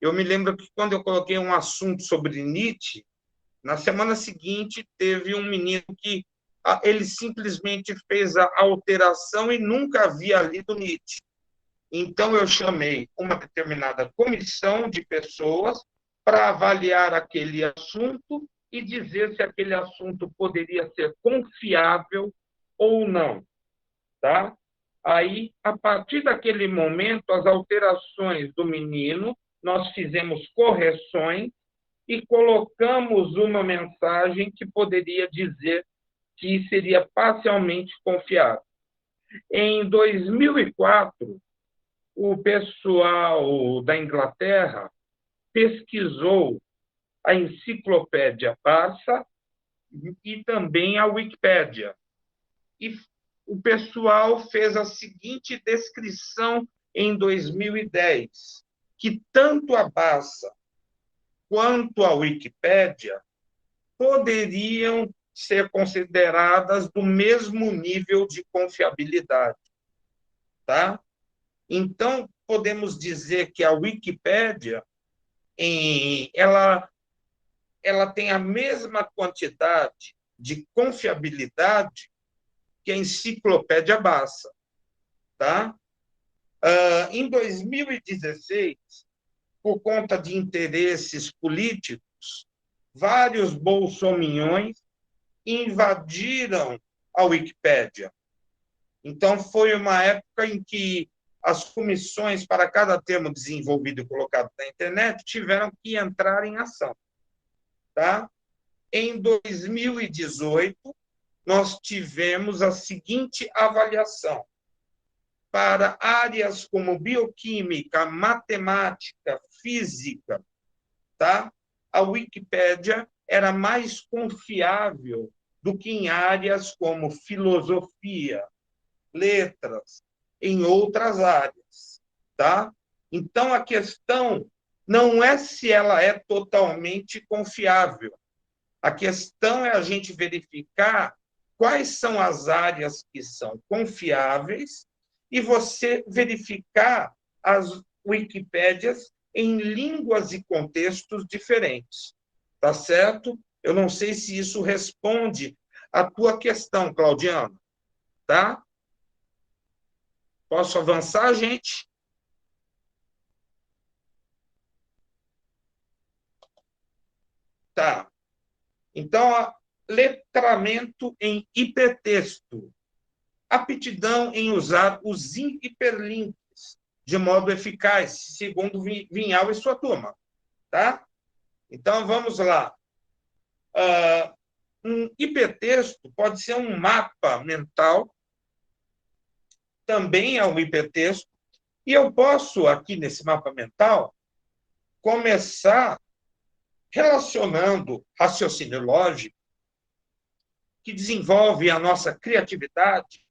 Eu me lembro que quando eu coloquei um assunto sobre Nietzsche, na semana seguinte teve um menino que ele simplesmente fez a alteração e nunca havia lido Nietzsche. Então, eu chamei uma determinada comissão de pessoas para avaliar aquele assunto e dizer se aquele assunto poderia ser confiável ou não, tá? Aí, a partir daquele momento, as alterações do menino, nós fizemos correções e colocamos uma mensagem que poderia dizer que seria parcialmente confiável. Em 2004, o pessoal da Inglaterra pesquisou a Enciclopédia Barça e também a Wikipédia. E o pessoal fez a seguinte descrição em 2010, que tanto a Barça quanto a Wikipédia poderiam ser consideradas do mesmo nível de confiabilidade, tá? Então, podemos dizer que a Wikipédia ela tem a mesma quantidade de confiabilidade que a Enciclopédia Barça, tá? Em 2016, por conta de interesses políticos, vários bolsominions invadiram a Wikipédia. Então, foi uma época em que as comissões para cada termo desenvolvido e colocado na internet tiveram que entrar em ação. Tá? Em 2018, nós tivemos a seguinte avaliação. Para áreas como bioquímica, matemática, física, tá? A Wikipédia era mais confiável do que em áreas como filosofia, letras, em outras áreas, tá? Então, a questão não é se ela é totalmente confiável. A questão é a gente verificar quais são as áreas que são confiáveis e você verificar as Wikipédias em línguas e contextos diferentes. Tá certo? Eu não sei se isso responde à tua questão, Claudiana. Tá? Posso avançar, gente? Tá. Então, letramento em hipertexto. Aptidão em usar os hiperlinks de modo eficaz, segundo Vinhal e sua turma. Tá? Então, vamos lá. Um hipertexto pode ser um mapa mental, também é um hipertexto, e eu posso, aqui nesse mapa mental, começar relacionando raciocínio lógico, que desenvolve a nossa criatividade,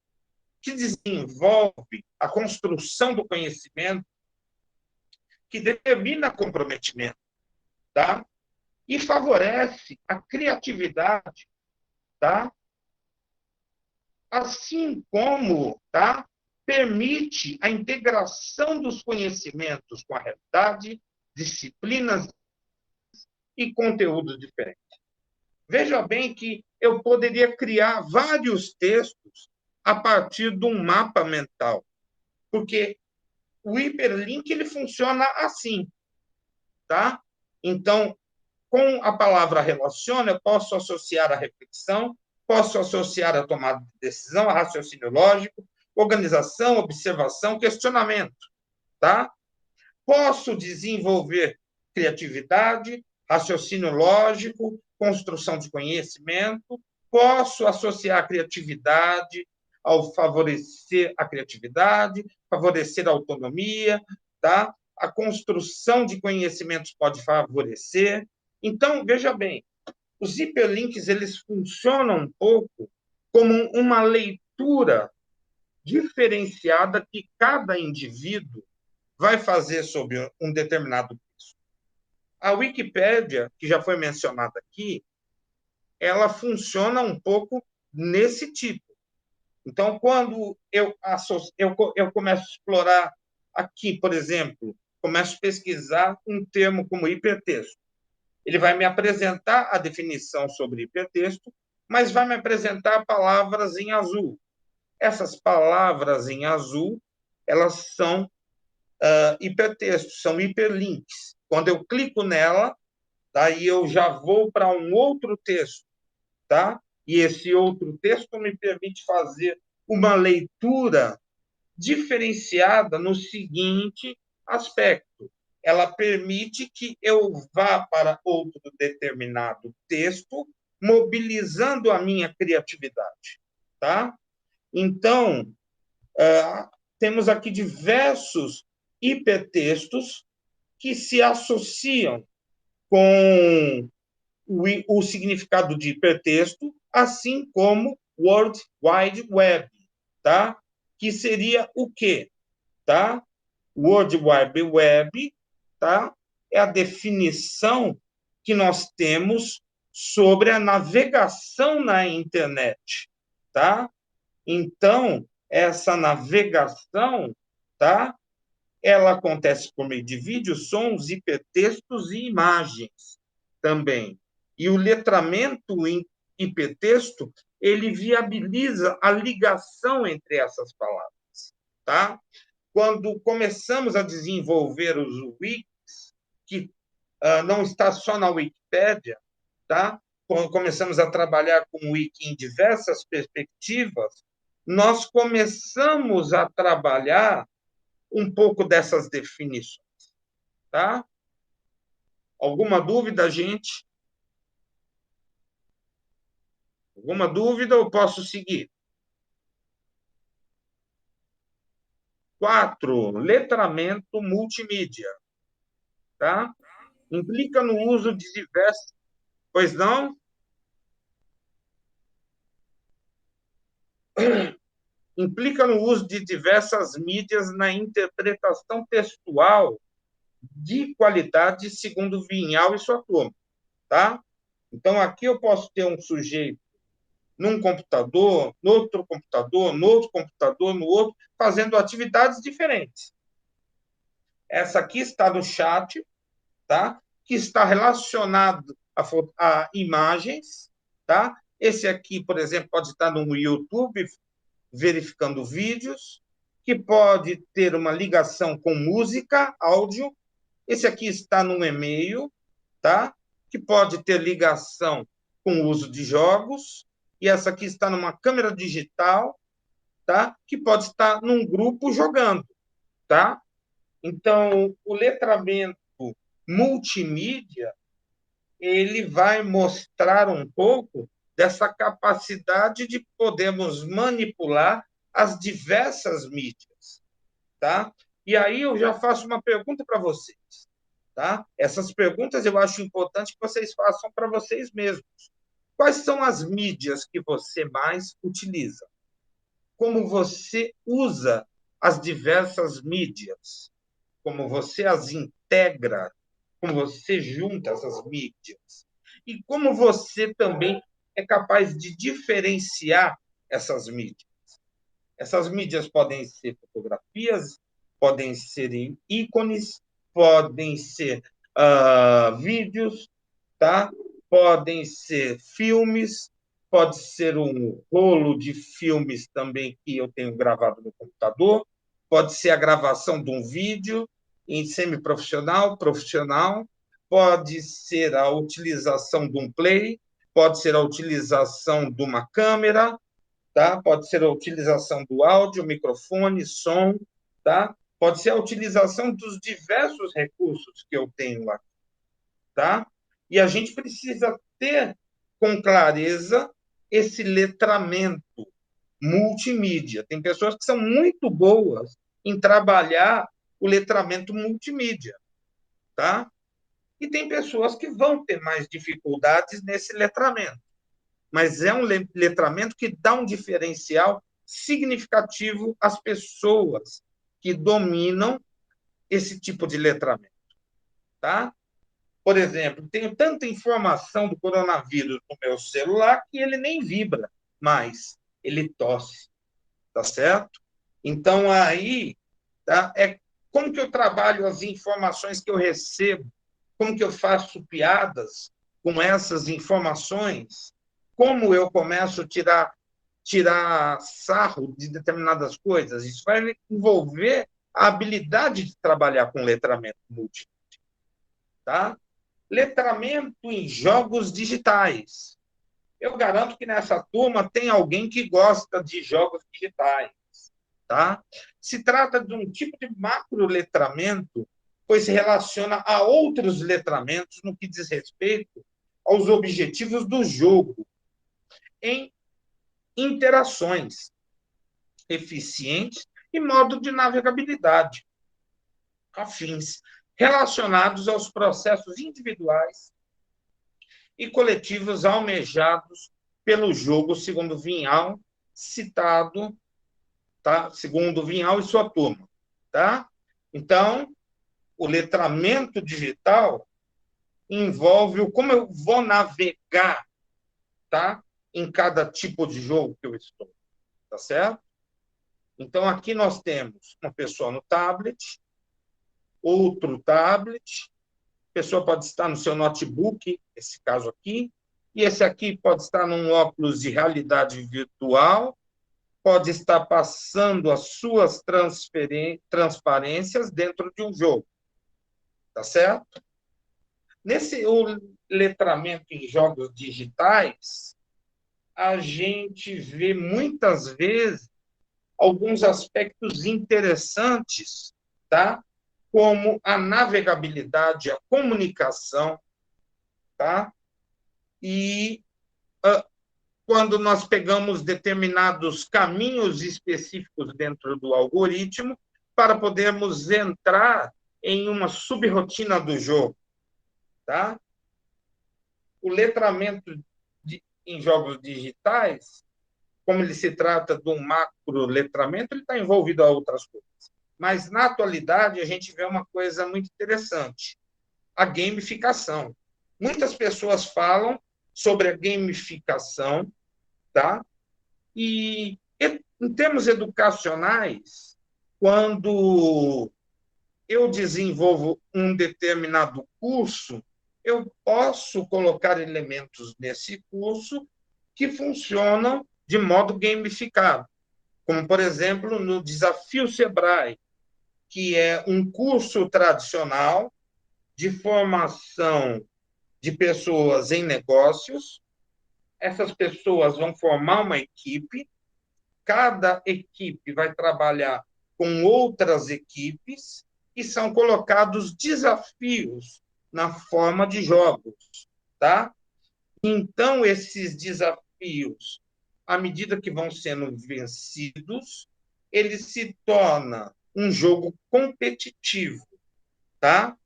que desenvolve a construção do conhecimento, que determina comprometimento, tá? E favorece a criatividade, tá? Assim como, tá? Permite a integração dos conhecimentos com a realidade, disciplinas e conteúdos diferentes. Veja bem que eu poderia criar vários textos a partir de um mapa mental, porque o hiperlink ele funciona assim, tá? Então, com a palavra relaciona, eu posso associar a reflexão, posso associar a tomada de decisão, a raciocínio lógico, organização, observação, questionamento, tá? Posso desenvolver criatividade, raciocínio lógico, construção de conhecimento, posso associar a criatividade ao favorecer a criatividade, favorecer a autonomia, tá? A construção de conhecimentos pode favorecer. Então, veja bem, os hiperlinks eles funcionam um pouco como uma leitura diferenciada que cada indivíduo vai fazer sobre um determinado texto. A Wikipédia, que já foi mencionada aqui, ela funciona um pouco nesse tipo. Então, quando eu começo a explorar aqui, por exemplo, começo a pesquisar um termo como hipertexto, ele vai me apresentar a definição sobre hipertexto, mas vai me apresentar palavras em azul. Essas palavras em azul, elas são hipertextos, são hiperlinks. Quando eu clico nela, daí eu já vou para um outro texto, tá? E esse outro texto me permite fazer uma leitura diferenciada no seguinte aspecto. Ela permite que eu vá para outro determinado texto, mobilizando a minha criatividade, tá? Então, temos aqui diversos hipertextos que se associam com o significado de hipertexto, assim como World Wide Web, tá? Que seria o quê? Tá? World Wide Web, tá? É a definição que nós temos sobre a navegação na internet, tá? Então, essa navegação, tá? Ela acontece por meio de vídeos, sons, hipertextos e imagens também. E o letramento em hipertexto, ele viabiliza a ligação entre essas palavras, tá? Quando começamos a desenvolver os wikis, que não está só na Wikipédia, tá? Quando começamos a trabalhar com o wiki em diversas perspectivas, nós começamos a trabalhar um pouco dessas definições, tá? Alguma dúvida, gente? Alguma dúvida ou posso seguir? 4, letramento multimídia, tá? Implica no uso de diversos... Pois não? Implica no uso de diversas mídias na interpretação textual de qualidade segundo Vinhal e sua turma, tá? Então, aqui eu posso ter um sujeito num computador, no outro computador, no outro computador, no outro, fazendo atividades diferentes. Essa aqui está no chat, tá? Que está relacionado a imagens, tá? Esse aqui, por exemplo, pode estar no YouTube verificando vídeos, que pode ter uma ligação com música, áudio. Esse aqui está num e-mail, tá? Que pode ter ligação com o uso de jogos. E essa aqui está numa câmera digital, tá? Que pode estar num grupo jogando, tá? Então, o letramento multimídia, ele vai mostrar um pouco dessa capacidade de podermos manipular as diversas mídias, tá? E aí eu já faço uma pergunta para vocês, tá? Essas perguntas eu acho importante que vocês façam para vocês mesmos. Quais são as mídias que você mais utiliza? Como você usa as diversas mídias? Como você as integra? Como você junta essas mídias? E como você também é capaz de diferenciar essas mídias? Essas mídias podem ser fotografias, podem ser ícones, podem ser vídeos, tá? Podem ser filmes, pode ser um rolo de filmes também que eu tenho gravado no computador, pode ser a gravação de um vídeo em semiprofissional, profissional, pode ser a utilização de um play, pode ser a utilização de uma câmera, tá? Pode ser a utilização do áudio, microfone, som, tá? Pode ser a utilização dos diversos recursos que eu tenho lá, tá? E a gente precisa ter com clareza esse letramento multimídia. Tem pessoas que são muito boas em trabalhar o letramento multimídia, tá? E tem pessoas que vão ter mais dificuldades nesse letramento. Mas é um letramento que dá um diferencial significativo às pessoas que dominam esse tipo de letramento, tá? Por exemplo, tenho tanta informação do coronavírus no meu celular que ele nem vibra mais, ele tosse, tá certo? Então, aí, tá? Como que eu trabalho as informações que eu recebo, como que eu faço piadas com essas informações, como eu começo a tirar sarro de determinadas coisas. Isso vai envolver a habilidade de trabalhar com letramento múltiplo, tá? Letramento em jogos digitais. Eu garanto que nessa turma tem alguém que gosta de jogos digitais, tá? Se trata de um tipo de macroletramento, pois se relaciona a outros letramentos no que diz respeito aos objetivos do jogo, em interações eficientes e modo de navegabilidade, afins. relacionados aos processos individuais e coletivos almejados pelo jogo, segundo Vinhal, citado, tá? Segundo Vinhal e sua turma. Tá? Então, o letramento digital envolve como eu vou navegar, tá? Em cada tipo de jogo que eu estou. Tá certo? Então, aqui nós temos uma pessoa no tablet, outro tablet, a pessoa pode estar no seu notebook, esse caso aqui, e esse aqui pode estar num óculos de realidade virtual, pode estar passando as suas transparências dentro de um jogo. Tá certo? O letramento em jogos digitais, a gente vê muitas vezes alguns aspectos interessantes, tá? Como a navegabilidade, a comunicação, tá? E quando nós pegamos determinados caminhos específicos dentro do algoritmo para podermos entrar em uma subrotina do jogo, tá? O letramento em jogos digitais, como ele se trata de um macro letramento, ele está envolvido a outras coisas. Mas, na atualidade, a gente vê uma coisa muito interessante, a gamificação. Muitas pessoas falam sobre a gamificação, tá? E, em termos educacionais, quando eu desenvolvo um determinado curso, eu posso colocar elementos nesse curso que funcionam de modo gamificado, como, por exemplo, no Desafio Sebrae, que é um curso tradicional de formação de pessoas em negócios. Essas pessoas vão formar uma equipe, cada equipe vai trabalhar com outras equipes e são colocados desafios na forma de jogos, tá? Então, esses desafios, à medida que vão sendo vencidos, ele se torna um jogo competitivo, tá?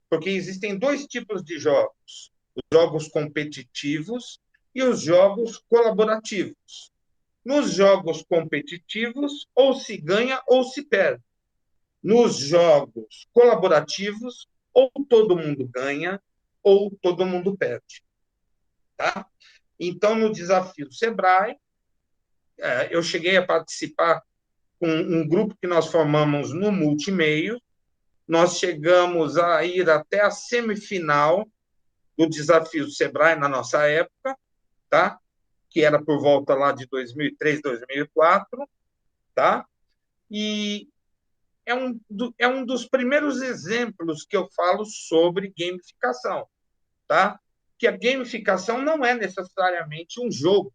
Porque existem dois tipos de jogos: os jogos competitivos e os jogos colaborativos. Nos jogos competitivos, ou se ganha ou se perde. Nos jogos colaborativos, ou todo mundo ganha ou todo mundo perde. Tá? Então, no Desafio Sebrae, eu cheguei a participar com um grupo que nós formamos no Multimeio. Nós chegamos a ir até a semifinal do Desafio Sebrae na nossa época, tá? Que era por volta lá de 2003, 2004, tá? E é um dos primeiros exemplos que eu falo sobre gamificação, tá? Que a gamificação não é necessariamente um jogo,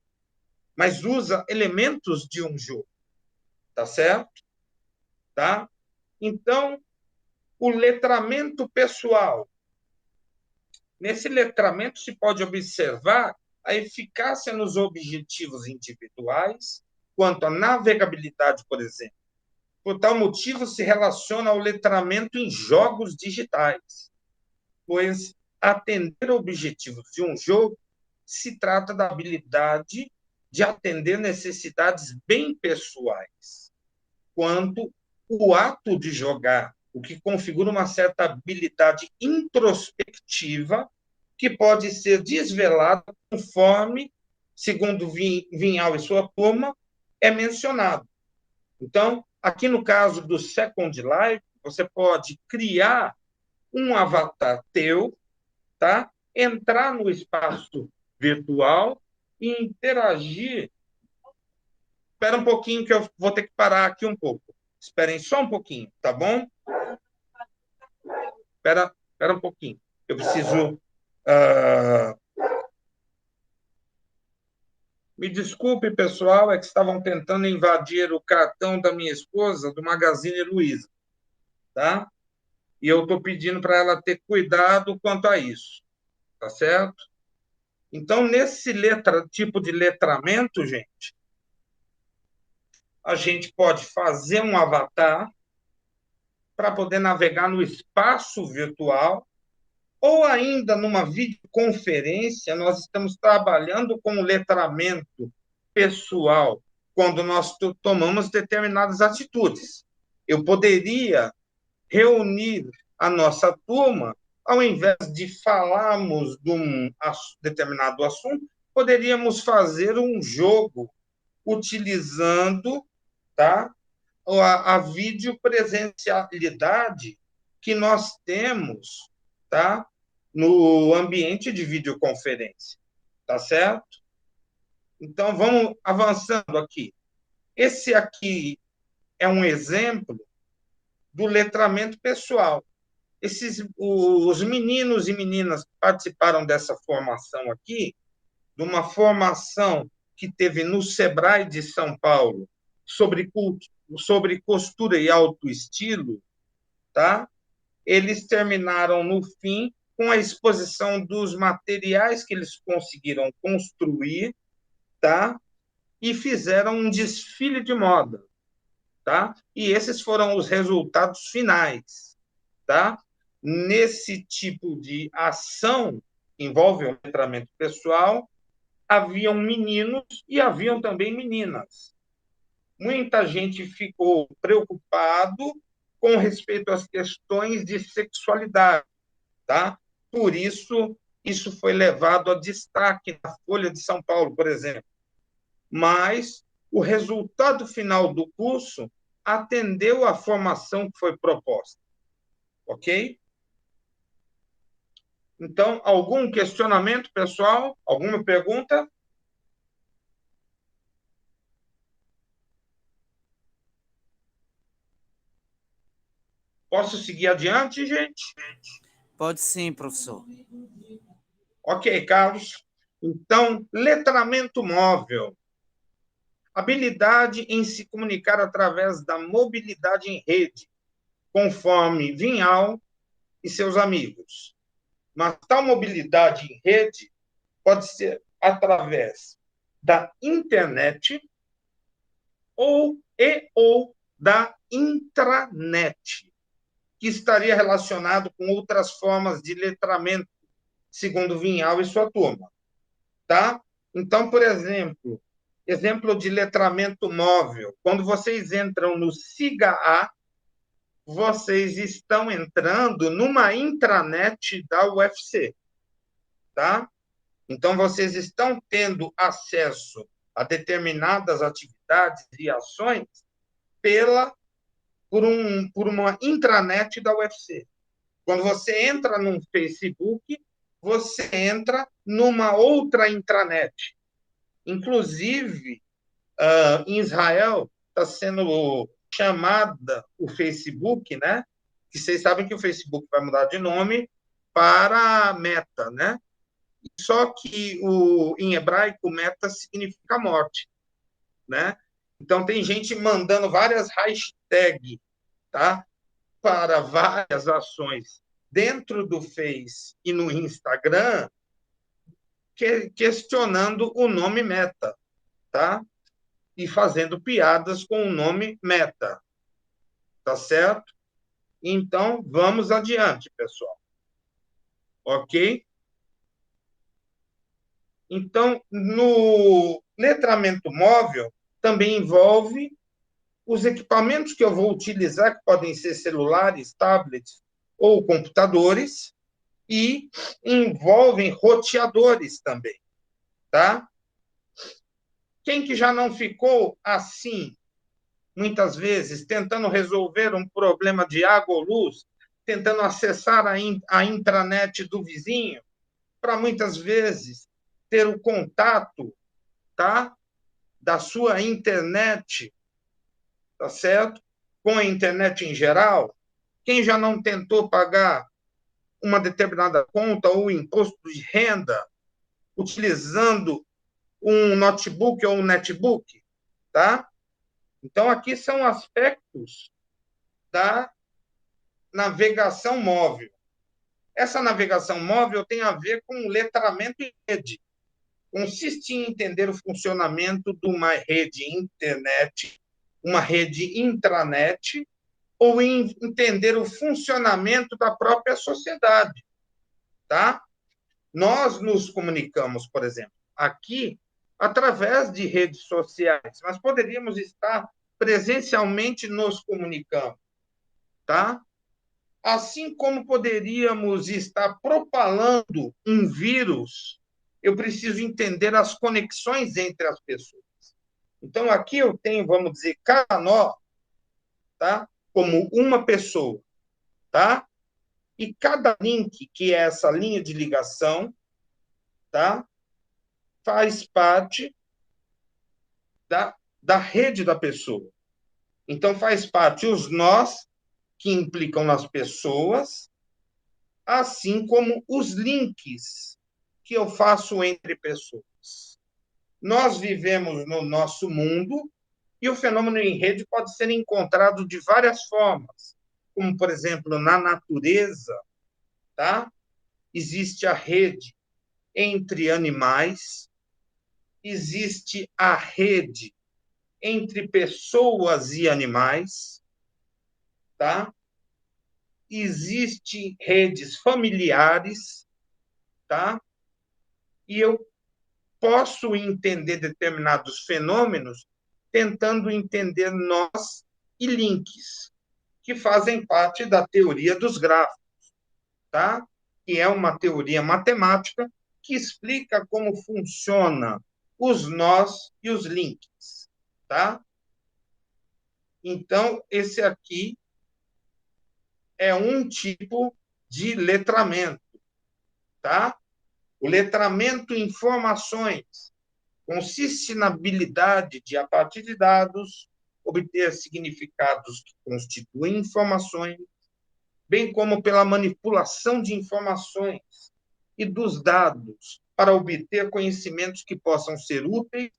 mas usa elementos de um jogo, tá certo? Tá? Então, o letramento pessoal. Nesse letramento se pode observar a eficácia nos objetivos individuais, quanto à navegabilidade, por exemplo. Por tal motivo, se relaciona ao letramento em jogos digitais, pois atender objetivos de um jogo se trata da habilidade de atender necessidades bem pessoais, quanto o ato de jogar, o que configura uma certa habilidade introspectiva que pode ser desvelada conforme, segundo Vinhal e sua turma, é mencionado. Então, aqui no caso do Second Life, você pode criar um avatar teu, tá? Entrar no espaço virtual e interagir. Espera um pouquinho que eu vou ter que parar aqui um pouco. Esperem só um pouquinho, tá bom? Espera um pouquinho. Eu preciso... Me desculpe, pessoal, é que estavam tentando invadir o cartão da minha esposa, do Magazine Luiza, tá? E eu estou pedindo para ela ter cuidado quanto a isso, tá certo? Então, nesse tipo de letramento, gente, a gente pode fazer um avatar, para poder navegar no espaço virtual, ou ainda numa videoconferência, nós estamos trabalhando com o letramento pessoal, quando nós tomamos determinadas atitudes. Eu poderia reunir a nossa turma, ao invés de falarmos de um determinado assunto, poderíamos fazer um jogo utilizando, tá, a videopresencialidade que nós temos, tá, no ambiente de videoconferência, tá certo? Então, vamos avançando aqui. Esse aqui é um exemplo do letramento pessoal. Os meninos e meninas que participaram dessa formação aqui, de uma formação que teve no Sebrae de São Paulo sobre costura e autoestilo, tá? Eles terminaram no fim com a exposição dos materiais que eles conseguiram construir, tá? E fizeram um desfile de moda, tá? E esses foram os resultados finais, tá? Nesse tipo de ação, que envolve o letramento pessoal, haviam meninos e haviam também meninas. Muita gente ficou preocupado com respeito às questões de sexualidade, tá? Por isso, isso foi levado a destaque na Folha de São Paulo, por exemplo. Mas o resultado final do curso atendeu à formação que foi proposta. Ok? Então, algum questionamento, pessoal? Alguma pergunta? Posso seguir adiante, gente? Pode sim, professor. Ok, Carlos. Então, letramento móvel. Habilidade em se comunicar através da mobilidade em rede, conforme Vinhal e seus amigos. Mas tal mobilidade em rede pode ser através da internet ou da intranet, que estaria relacionado com outras formas de letramento, segundo Vinhal e sua turma. Tá? Então, por exemplo de letramento móvel, quando vocês entram no SIGA-A, vocês estão entrando numa intranet da UFC. Tá? Então, vocês estão tendo acesso a determinadas atividades e ações por uma intranet da UFC. Quando você entra num Facebook, você entra numa outra intranet. Inclusive, em Israel, está sendo chamada o Facebook, né? Que vocês sabem que o Facebook vai mudar de nome para Meta, né? Só que em hebraico, Meta significa morte, né? Então, tem gente mandando várias hashtags, tá? Para várias ações dentro do Face e no Instagram, questionando o nome Meta, tá? E fazendo piadas com o nome Meta, tá certo? Então, vamos adiante, pessoal. Ok? Então, no letramento móvel, também envolve os equipamentos que eu vou utilizar, que podem ser celulares, tablets ou computadores, e envolvem roteadores também, tá? Quem que já não ficou assim, muitas vezes, tentando resolver um problema de água ou luz, tentando acessar a intranet do vizinho, para muitas vezes ter o contato, tá, da sua internet, tá certo? Com a internet em geral? Quem já não tentou pagar uma determinada conta ou imposto de renda utilizando um notebook ou um netbook, tá? Então, aqui são aspectos da navegação móvel. Essa navegação móvel tem a ver com letramento em rede. Consiste em entender o funcionamento de uma rede internet, uma rede intranet ou em entender o funcionamento da própria sociedade, tá? Nós nos comunicamos, por exemplo, aqui através de redes sociais, mas poderíamos estar presencialmente nos comunicando, tá? Assim como poderíamos estar propalando um vírus, eu preciso entender as conexões entre as pessoas. Então, aqui eu tenho, vamos dizer, cada nó, tá? Como uma pessoa, tá? E cada link, que é essa linha de ligação, tá? Faz parte da rede da pessoa. Então, faz parte os nós que implicam nas pessoas, assim como os links que eu faço entre pessoas. Nós vivemos no nosso mundo e o fenômeno em rede pode ser encontrado de várias formas, como, por exemplo, na natureza, tá? Existe a rede entre animais, existe a rede entre pessoas e animais, tá? Existem redes familiares, tá? E eu posso entender determinados fenômenos tentando entender nós e links, que fazem parte da teoria dos gráficos, tá? Que é uma teoria matemática que explica como funciona os nós e os links, tá? Então, esse aqui é um tipo de letramento, tá? O letramento em informações consiste na habilidade de, a partir de dados, obter significados que constituem informações, bem como pela manipulação de informações e dos dados para obter conhecimentos que possam ser úteis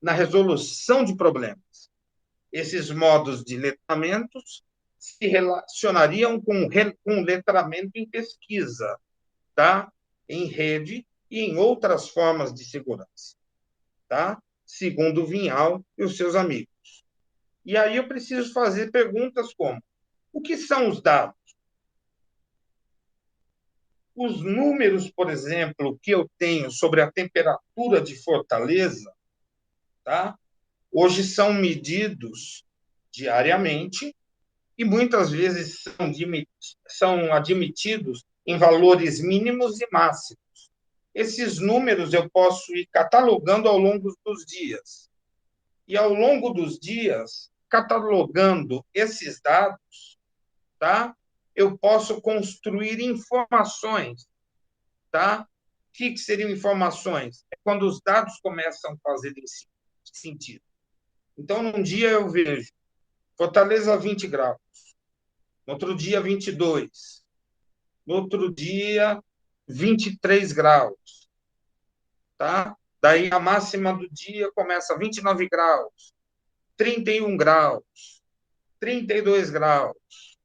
na resolução de problemas. Esses modos de letramentos se relacionariam com letramento em pesquisa, tá? Em rede e em outras formas de segurança, tá? Segundo Vinhal e os seus amigos. E aí eu preciso fazer perguntas como: o que são os dados? Os números, por exemplo, que eu tenho sobre a temperatura de Fortaleza, tá? Hoje são medidos diariamente e muitas vezes são admitidos em valores mínimos e máximos. Esses números eu posso ir catalogando ao longo dos dias. E ao longo dos dias, catalogando esses dados, tá? Eu posso construir informações, tá? O que seriam informações? É quando os dados começam a fazer sentido. Então, num dia eu vejo Fortaleza 20 graus, no outro dia 22, no outro dia 23 graus, tá? Daí a máxima do dia começa 29 graus, 31 graus, 32 graus,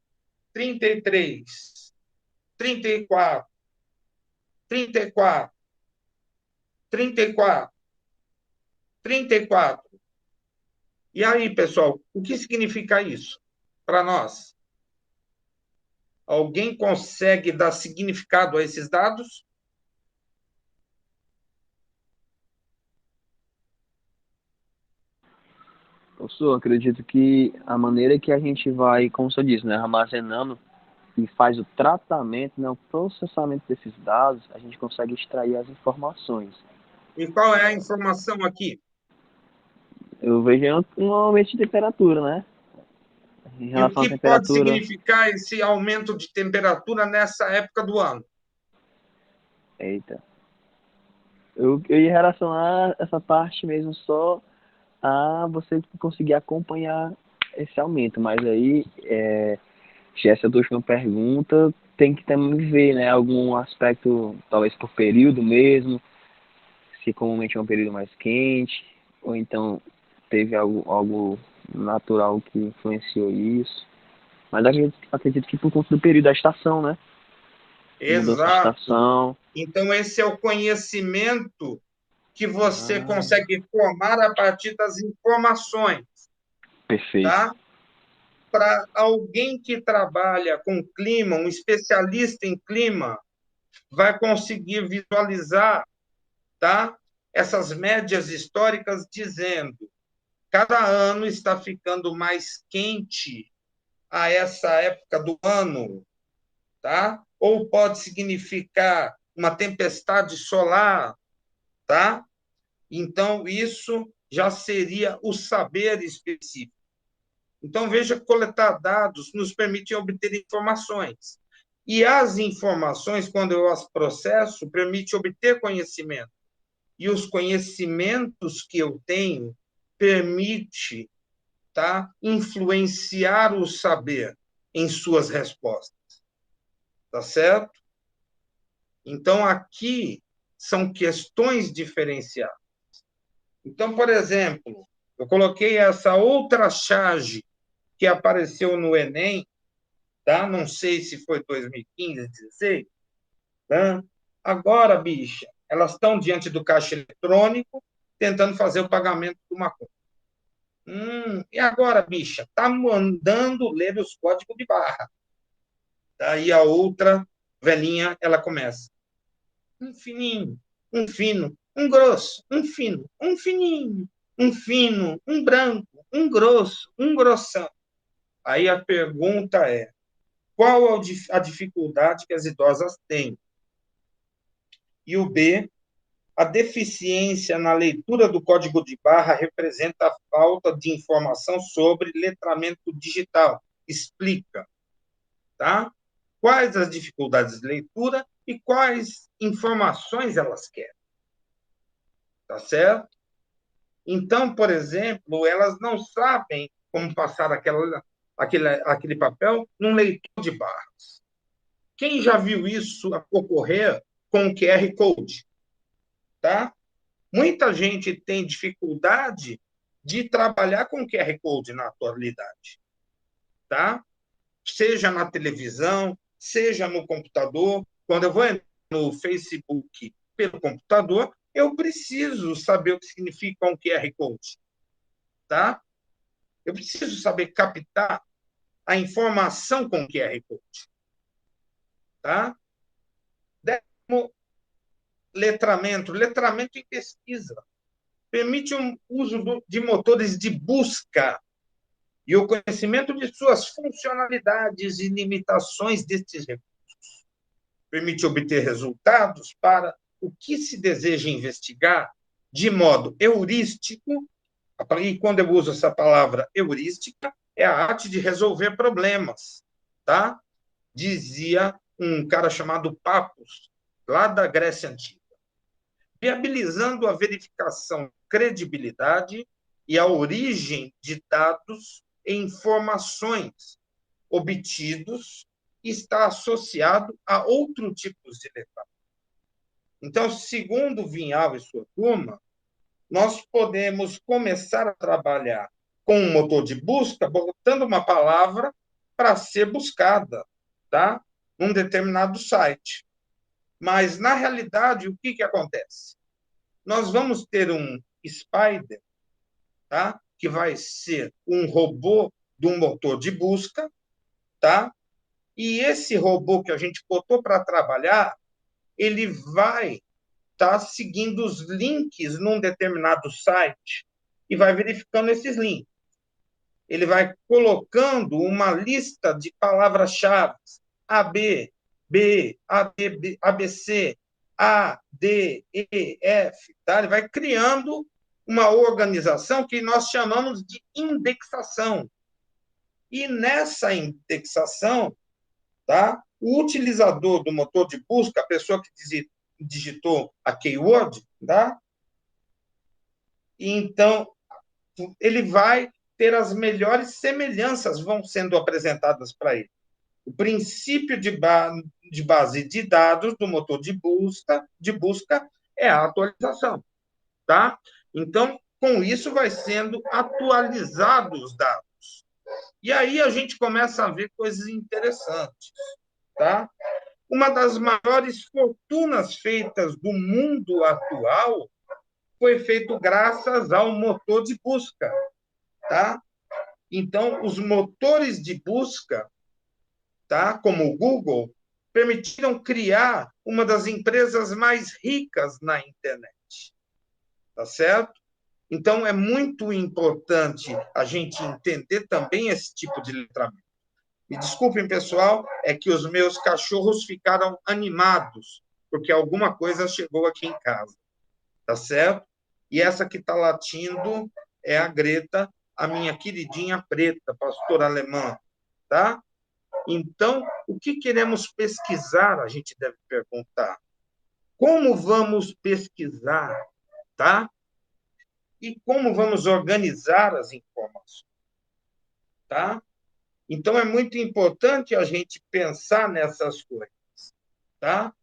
33, 34, 34, 34, 34. E aí, pessoal, o que significa isso para nós? Alguém consegue dar significado a esses dados? Professor, acredito que a maneira que a gente vai, como o senhor disse, né, armazenando e faz o tratamento, né, o processamento desses dados, a gente consegue extrair as informações. E qual é a informação aqui? Eu vejo um aumento de temperatura, né? Em E o relação à que pode temperatura, significar esse aumento de temperatura nessa época do ano? eita. Eu ia relacionar essa parte mesmo só a você conseguir acompanhar esse aumento, mas aí, se essa última pergunta, tem que também ver, né, algum aspecto, talvez por período mesmo, se comumente é um período mais quente, ou então teve algo natural que influenciou isso. Mas acredito que por conta do período da estação, né? Mudança de Exato. estação. Então, esse é o conhecimento que você consegue formar a partir das informações. Perfeito. Tá? para alguém que trabalha com clima, um especialista em clima, vai conseguir visualizar, tá? Essas médias históricas dizendo cada ano está ficando mais quente a essa época do ano, tá? Ou pode significar uma tempestade solar, tá? Então, isso já seria o saber específico. Então, veja que coletar dados nos permite obter informações. E as informações, quando eu as processo, permite obter conhecimento. E os conhecimentos que eu tenho permite, tá, influenciar o saber em suas respostas. Tá certo? Então, aqui são questões diferenciadas. Então, por exemplo, eu coloquei essa outra charge que apareceu no Enem, tá? Não sei se foi 2015, 2016. Tá? Agora, bicha, elas estão diante do caixa eletrônico, tentando fazer o pagamento de uma conta. E agora, bicha, está mandando ler os códigos de barra. Daí a outra velhinha, ela começa. Um fininho, um fino, um grosso, um fino, um fininho, um fino, um branco, um grosso, um grossão. Aí a pergunta é, qual a dificuldade que as idosas têm? E o B, a deficiência na leitura do código de barra representa a falta de informação sobre letramento digital. Explica, tá? Quais as dificuldades de leitura e quais informações elas querem. Tá certo? Então, por exemplo, elas não sabem como passar aquele papel num leitor de barras. Quem já viu isso ocorrer com o QR Code? Tá? Muita gente tem dificuldade de trabalhar com QR Code na atualidade. Tá? Seja na televisão, seja no computador. Quando eu vou entrar no Facebook pelo computador, eu preciso saber o que significa um QR Code. Tá? Eu preciso saber captar a informação com QR Code. Tá? Décimo, letramento em pesquisa. Permite um uso de motores de busca e o conhecimento de suas funcionalidades e limitações destes recursos. Permite obter resultados para o que se deseja investigar de modo heurístico, e quando eu uso essa palavra heurística, é a arte de resolver problemas, tá? Dizia um cara chamado Papos, lá da Grécia Antiga. Viabilizando a verificação, credibilidade e a origem de dados e informações obtidos está associado a outros tipos de letramento. Então, segundo Vinhal e sua turma, nós podemos começar a trabalhar com um motor de busca, botando uma palavra para ser buscada, tá? Num determinado site. Mas, na realidade, o que acontece? Nós vamos ter um Spider, tá? Que vai ser um robô de um motor de busca, tá? E esse robô que a gente botou para trabalhar, ele vai estar seguindo os links num determinado site e vai verificando esses links. Ele vai colocando uma lista de palavras-chave, AB, B, AB, ABC, A, D, E, F, tá? Ele vai criando uma organização que nós chamamos de indexação. E nessa indexação, tá? O utilizador do motor de busca, a pessoa que digitou a keyword, tá? Então, ele vai ter as melhores semelhanças vão sendo apresentadas para ele. O princípio de base de dados do motor de busca é a atualização, tá? Então, com isso vai sendo atualizados os dados. E aí a gente começa a ver coisas interessantes, tá? Uma das maiores fortunas feitas do mundo atual foi feito graças ao motor de busca, tá? Então, os motores de busca, tá, como o Google, permitiram criar uma das empresas mais ricas na internet, tá certo? Então, é muito importante a gente entender também esse tipo de letramento. Me desculpem, pessoal, é que os meus cachorros ficaram animados, porque alguma coisa chegou aqui em casa, tá certo? E essa que está latindo é a Greta, a minha queridinha preta, pastora alemã, tá? Então, o que queremos pesquisar, a gente deve perguntar. Como vamos pesquisar, tá? E como vamos organizar as informações, tá? Então, é muito importante a gente pensar nessas coisas, tá?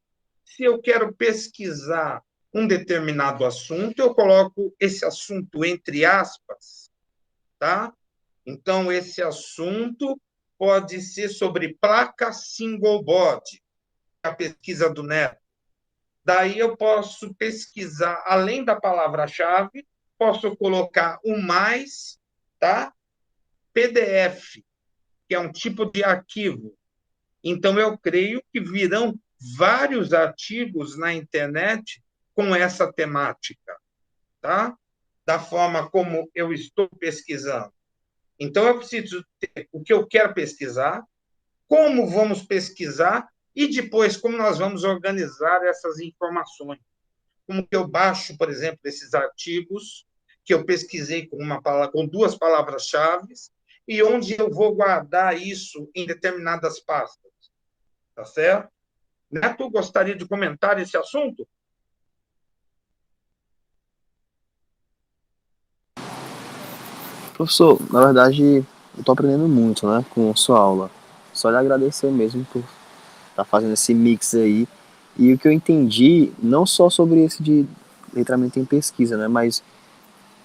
Se eu quero pesquisar um determinado assunto, eu coloco esse assunto entre aspas, tá? Então, esse assunto pode ser sobre placa single board, a pesquisa do Neto. Daí eu posso pesquisar, além da palavra-chave, posso colocar o mais, tá? PDF, que é um tipo de arquivo. Então, eu creio que virão vários artigos na internet com essa temática, tá? Da forma como eu estou pesquisando. Então, eu preciso ter o que eu quero pesquisar, como vamos pesquisar e depois como nós vamos organizar essas informações. Como que eu baixo, por exemplo, esses artigos que eu pesquisei com duas palavras-chave e onde eu vou guardar isso em determinadas pastas, tá certo? Neto, gostaria de comentar esse assunto? Professor, na verdade, eu estou aprendendo muito, né, com a sua aula. Só lhe agradecer mesmo por estar fazendo esse mix aí. E o que eu entendi, não só sobre esse de letramento em pesquisa, né, mas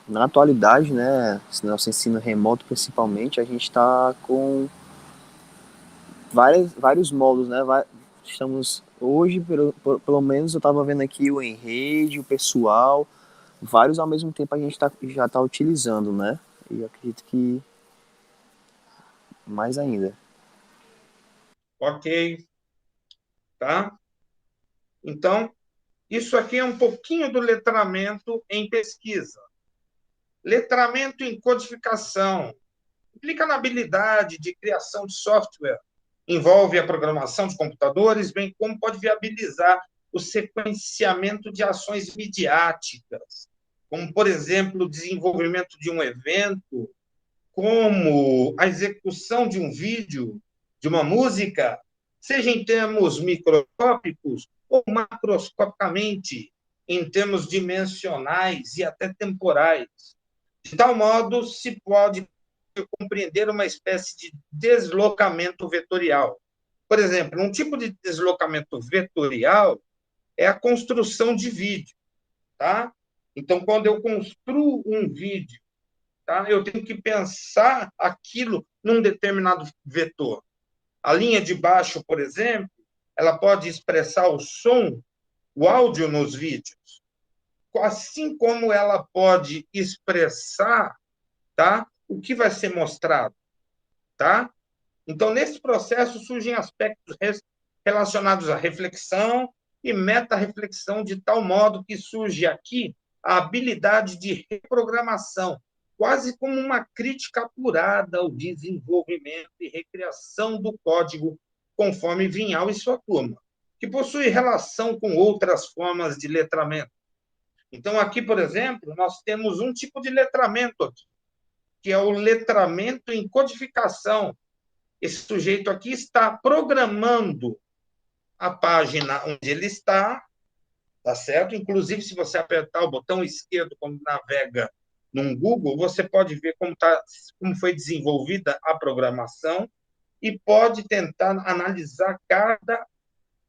na atualidade, né, nosso ensino remoto principalmente, a gente está com vários modos, né, estamos hoje, pelo menos eu estava vendo aqui o Enrede, o pessoal, vários ao mesmo tempo a gente já está utilizando, né, e eu acredito que mais ainda. Ok, tá? Então, isso aqui é um pouquinho do letramento em pesquisa. Letramento em codificação. Implica na habilidade de criação de software. Envolve a programação de computadores, bem como pode viabilizar o sequenciamento de ações midiáticas, como, por exemplo, o desenvolvimento de um evento, como a execução de um vídeo, de uma música, seja em termos microscópicos ou macroscopicamente, em termos dimensionais e até temporais. De tal modo, se pode compreender uma espécie de deslocamento vetorial. Por exemplo, um tipo de deslocamento vetorial é a construção de vídeo, tá? Então, quando eu construo um vídeo, tá? Eu tenho que pensar aquilo num determinado vetor. A linha de baixo, por exemplo, ela pode expressar o som, o áudio nos vídeos, assim como ela pode expressar, tá? O que vai ser mostrado, tá? Então, nesse processo surgem aspectos relacionados à reflexão e meta-reflexão, de tal modo que surge aqui a habilidade de reprogramação, quase como uma crítica apurada ao desenvolvimento e recriação do código, conforme Vinhal e sua turma, que possui relação com outras formas de letramento. Então, aqui, por exemplo, nós temos um tipo de letramento aqui, que é o letramento em codificação. Esse sujeito aqui está programando a página onde ele está, tá certo? Inclusive, se você apertar o botão esquerdo quando navega num Google, você pode ver como foi desenvolvida a programação e pode tentar analisar cada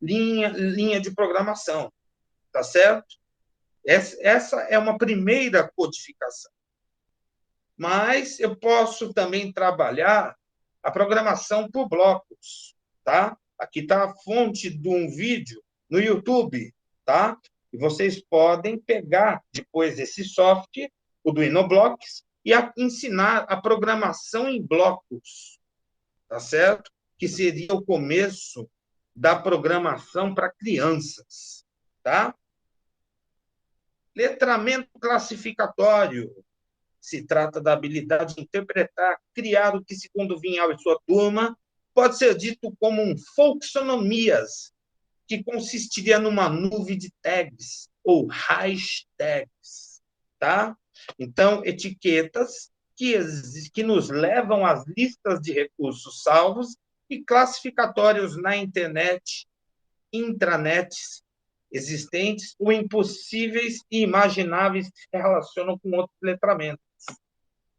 linha de programação, tá certo? Essa é uma primeira codificação. Mas eu posso também trabalhar a programação por blocos, tá? Aqui está a fonte de um vídeo no YouTube, tá? E vocês podem pegar depois esse software, o do Inoblocks, e ensinar a programação em blocos, tá certo? Que seria o começo da programação para crianças, tá? Letramento classificatório. Se trata da habilidade de interpretar, criar o que, segundo Vinhal e sua turma, pode ser dito como um folksonomias, que consistiria numa nuvem de tags ou hashtags, tá? Então, etiquetas que nos levam às listas de recursos salvos e classificatórios na internet, intranets existentes ou impossíveis e imagináveis que se relacionam com outros letramentos.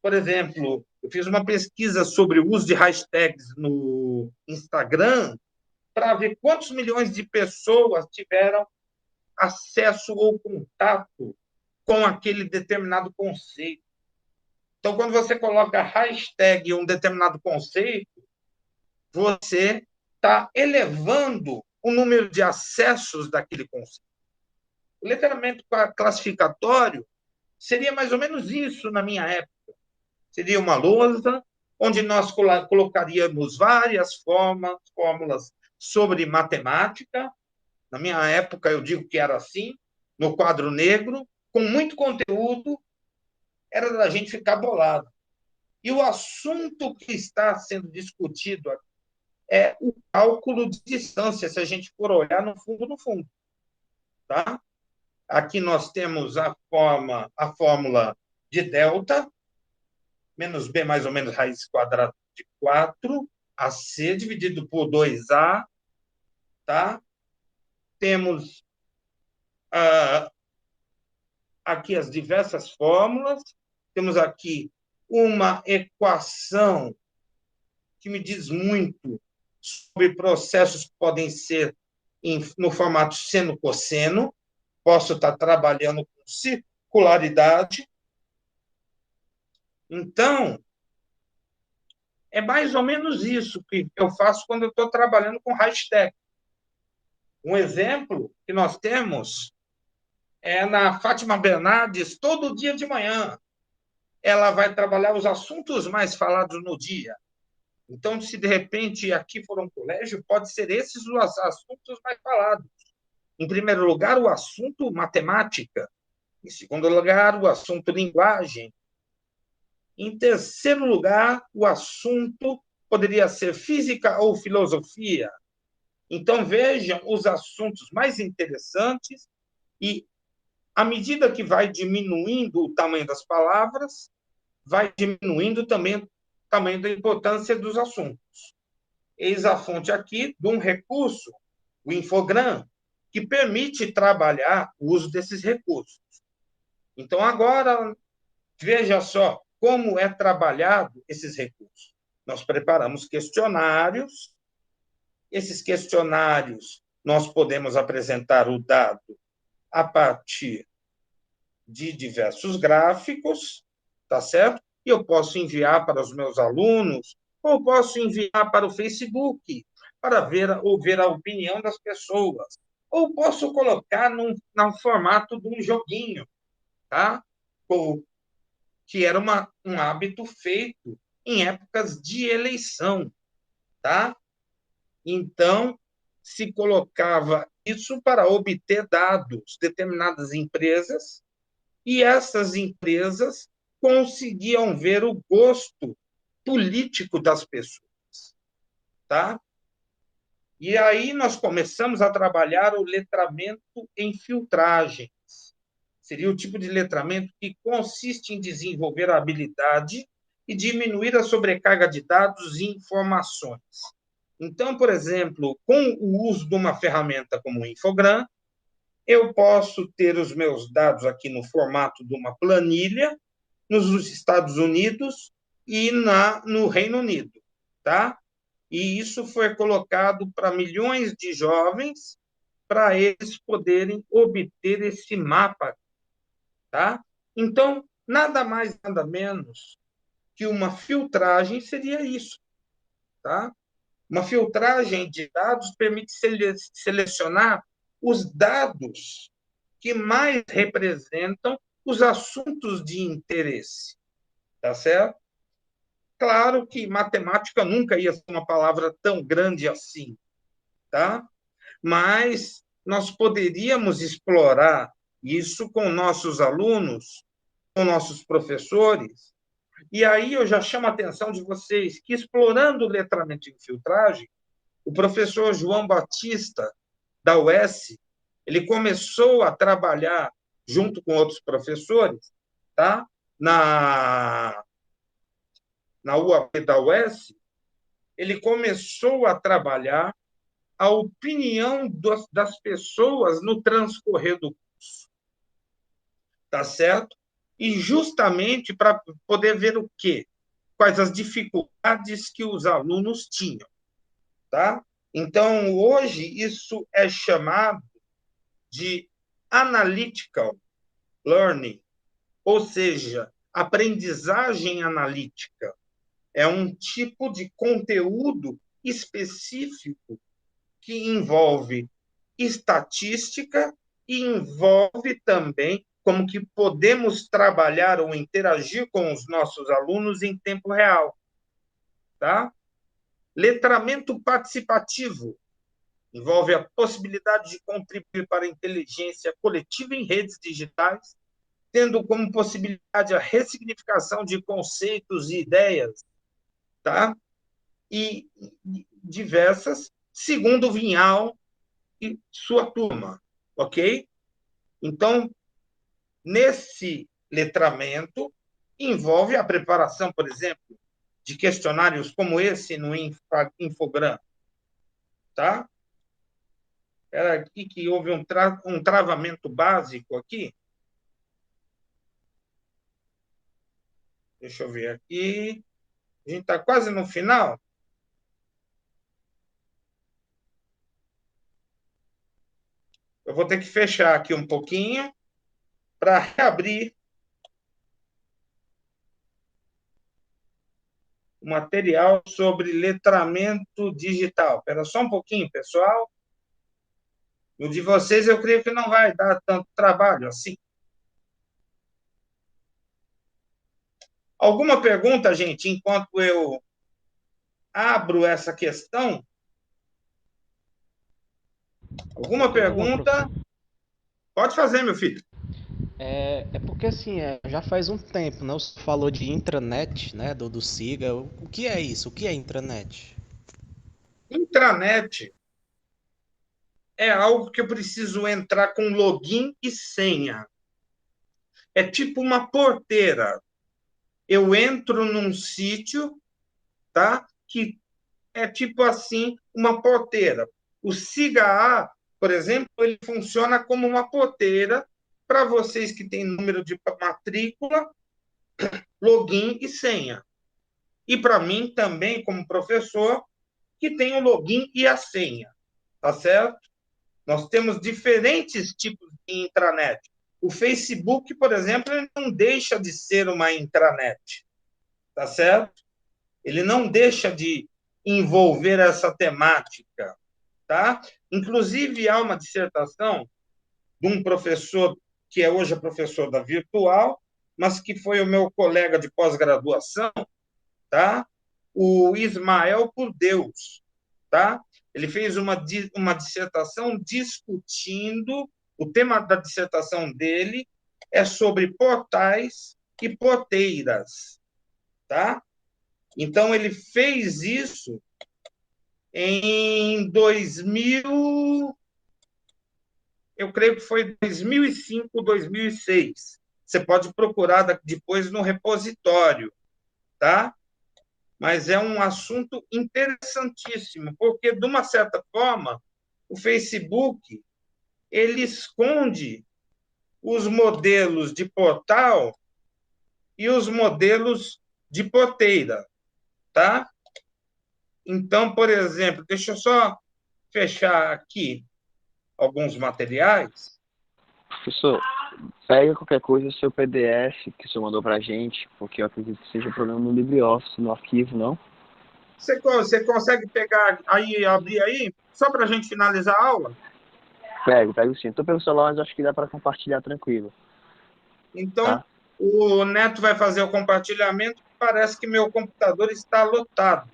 Por exemplo, eu fiz uma pesquisa sobre o uso de hashtags no Instagram para ver quantos milhões de pessoas tiveram acesso ou contato com aquele determinado conceito. Então, quando você coloca hashtag em um determinado conceito, você está elevando o número de acessos daquele conceito. O letramento classificatório seria mais ou menos isso na minha época. Seria uma lousa onde nós colocaríamos várias fórmulas sobre matemática. Na minha época, eu digo que era assim, no quadro negro, com muito conteúdo, era da gente ficar bolado. E o assunto que está sendo discutido aqui é o cálculo de distância, se a gente for olhar no fundo. Tá? Aqui nós temos a fórmula de delta, menos b mais ou menos raiz quadrada de 4, AC dividido por 2A, tá? Temos aqui as diversas fórmulas, temos aqui uma equação que me diz muito sobre processos que podem ser no formato seno-cosseno, posso estar trabalhando com circularidade. Então, é mais ou menos isso que eu faço quando eu estou trabalhando com hashtag. Um exemplo que nós temos é na Fátima Bernardes, todo dia de manhã. Ela vai trabalhar os assuntos mais falados no dia. Então, se de repente aqui for um colégio, pode ser esses os assuntos mais falados. Em primeiro lugar, o assunto matemática. Em segundo lugar, o assunto linguagem. Em terceiro lugar, o assunto poderia ser física ou filosofia. Então, vejam os assuntos mais interessantes e, à medida que vai diminuindo o tamanho das palavras, vai diminuindo também o tamanho da importância dos assuntos. Eis a fonte aqui de um recurso, o Infogram, que permite trabalhar o uso desses recursos. Então, agora, veja só como é trabalhado esses recursos. Nós preparamos questionários. Esses questionários, nós podemos apresentar o dado a partir de diversos gráficos, tá certo? E eu posso enviar para os meus alunos, ou posso enviar para o Facebook, para ver a opinião das pessoas. Ou posso colocar no formato de um joguinho, tá? Que era um hábito feito em épocas de eleição, tá? Então, se colocava isso para obter dados, determinadas empresas, e essas empresas conseguiam ver o gosto político das pessoas, tá? E aí nós começamos a trabalhar o letramento em filtragens. Seria o tipo de letramento que consiste em desenvolver a habilidade e diminuir a sobrecarga de dados e informações. Então, por exemplo, com o uso de uma ferramenta como o Infogram, eu posso ter os meus dados aqui no formato de uma planilha nos Estados Unidos e no Reino Unido, tá? E isso foi colocado para milhões de jovens para eles poderem obter esse mapa, tá? Então, nada mais, nada menos que uma filtragem seria isso, tá? Uma filtragem de dados permite selecionar os dados que mais representam os assuntos de interesse. tá certo? Claro que matemática nunca ia ser uma palavra tão grande assim, tá? Mas nós poderíamos explorar isso com nossos alunos, com nossos professores, e aí eu já chamo a atenção de vocês que, explorando o letramento de infiltragem, o professor João Batista, da UES, ele começou a trabalhar, junto com outros professores, tá? Na UAP da UES, ele começou a trabalhar a opinião das pessoas no transcorrer do curso, tá certo? E justamente para poder ver o quê? Quais as dificuldades que os alunos tinham, tá? Então, hoje, isso é chamado de analytical learning, ou seja, aprendizagem analítica. É um tipo de conteúdo específico que envolve estatística e envolve também como que podemos trabalhar ou interagir com os nossos alunos em tempo real, tá? Letramento participativo envolve a possibilidade de contribuir para a inteligência coletiva em redes digitais, tendo como possibilidade a ressignificação de conceitos e ideias, tá? E diversas, segundo Vinhal e sua turma, ok? Então, nesse letramento, envolve a preparação, por exemplo, de questionários como esse no Infogram, tá? Era aqui que houve um travamento básico aqui. Deixa eu ver aqui. A gente está quase no final. Eu vou ter que fechar aqui um pouquinho para reabrir o material sobre letramento digital. Espera só um pouquinho, pessoal. O de vocês eu creio que não vai dar tanto trabalho assim. Alguma pergunta, gente, enquanto eu abro essa questão? Alguma pergunta? Pode fazer, meu filho. É porque assim, já faz um tempo, né? Você falou de intranet, né? Do SIGA. O que é isso? O que é intranet? Intranet é algo que eu preciso entrar com login e senha. É tipo uma porteira. Eu entro num sítio, tá? Que é tipo assim, uma porteira. O SIGA-A, por exemplo, ele funciona como uma porteira para vocês que têm número de matrícula, login e senha. E para mim também, como professor, que tem o login e a senha, tá certo? Nós temos diferentes tipos de intranet. O Facebook, por exemplo, ele não deixa de ser uma intranet, tá certo? Ele não deixa de envolver essa temática, tá? Inclusive, há uma dissertação de um professor que é hoje professor da Virtual, mas que foi o meu colega de pós-graduação, tá? O Ismael por Deus, tá? Ele fez uma dissertação discutindo, o tema da dissertação dele é sobre portais e porteiras, tá? Então, ele fez isso em 2000, eu creio que foi 2005, 2006. Você pode procurar depois no repositório, tá? Mas é um assunto interessantíssimo, porque, de uma certa forma, o Facebook ele esconde os modelos de portal e os modelos de porteira, tá? Então, por exemplo, deixa eu só fechar aqui alguns materiais. Professor, pega qualquer coisa, o seu PDF que o senhor mandou pra gente, porque eu acredito que seja um problema no LibreOffice, no arquivo, não? Você consegue pegar aí, abrir aí, só para a gente finalizar a aula? Pego sim. Tô pelo celular, mas acho que dá para compartilhar tranquilo. Então, tá? O Neto vai fazer o compartilhamento, parece que meu computador está lotado.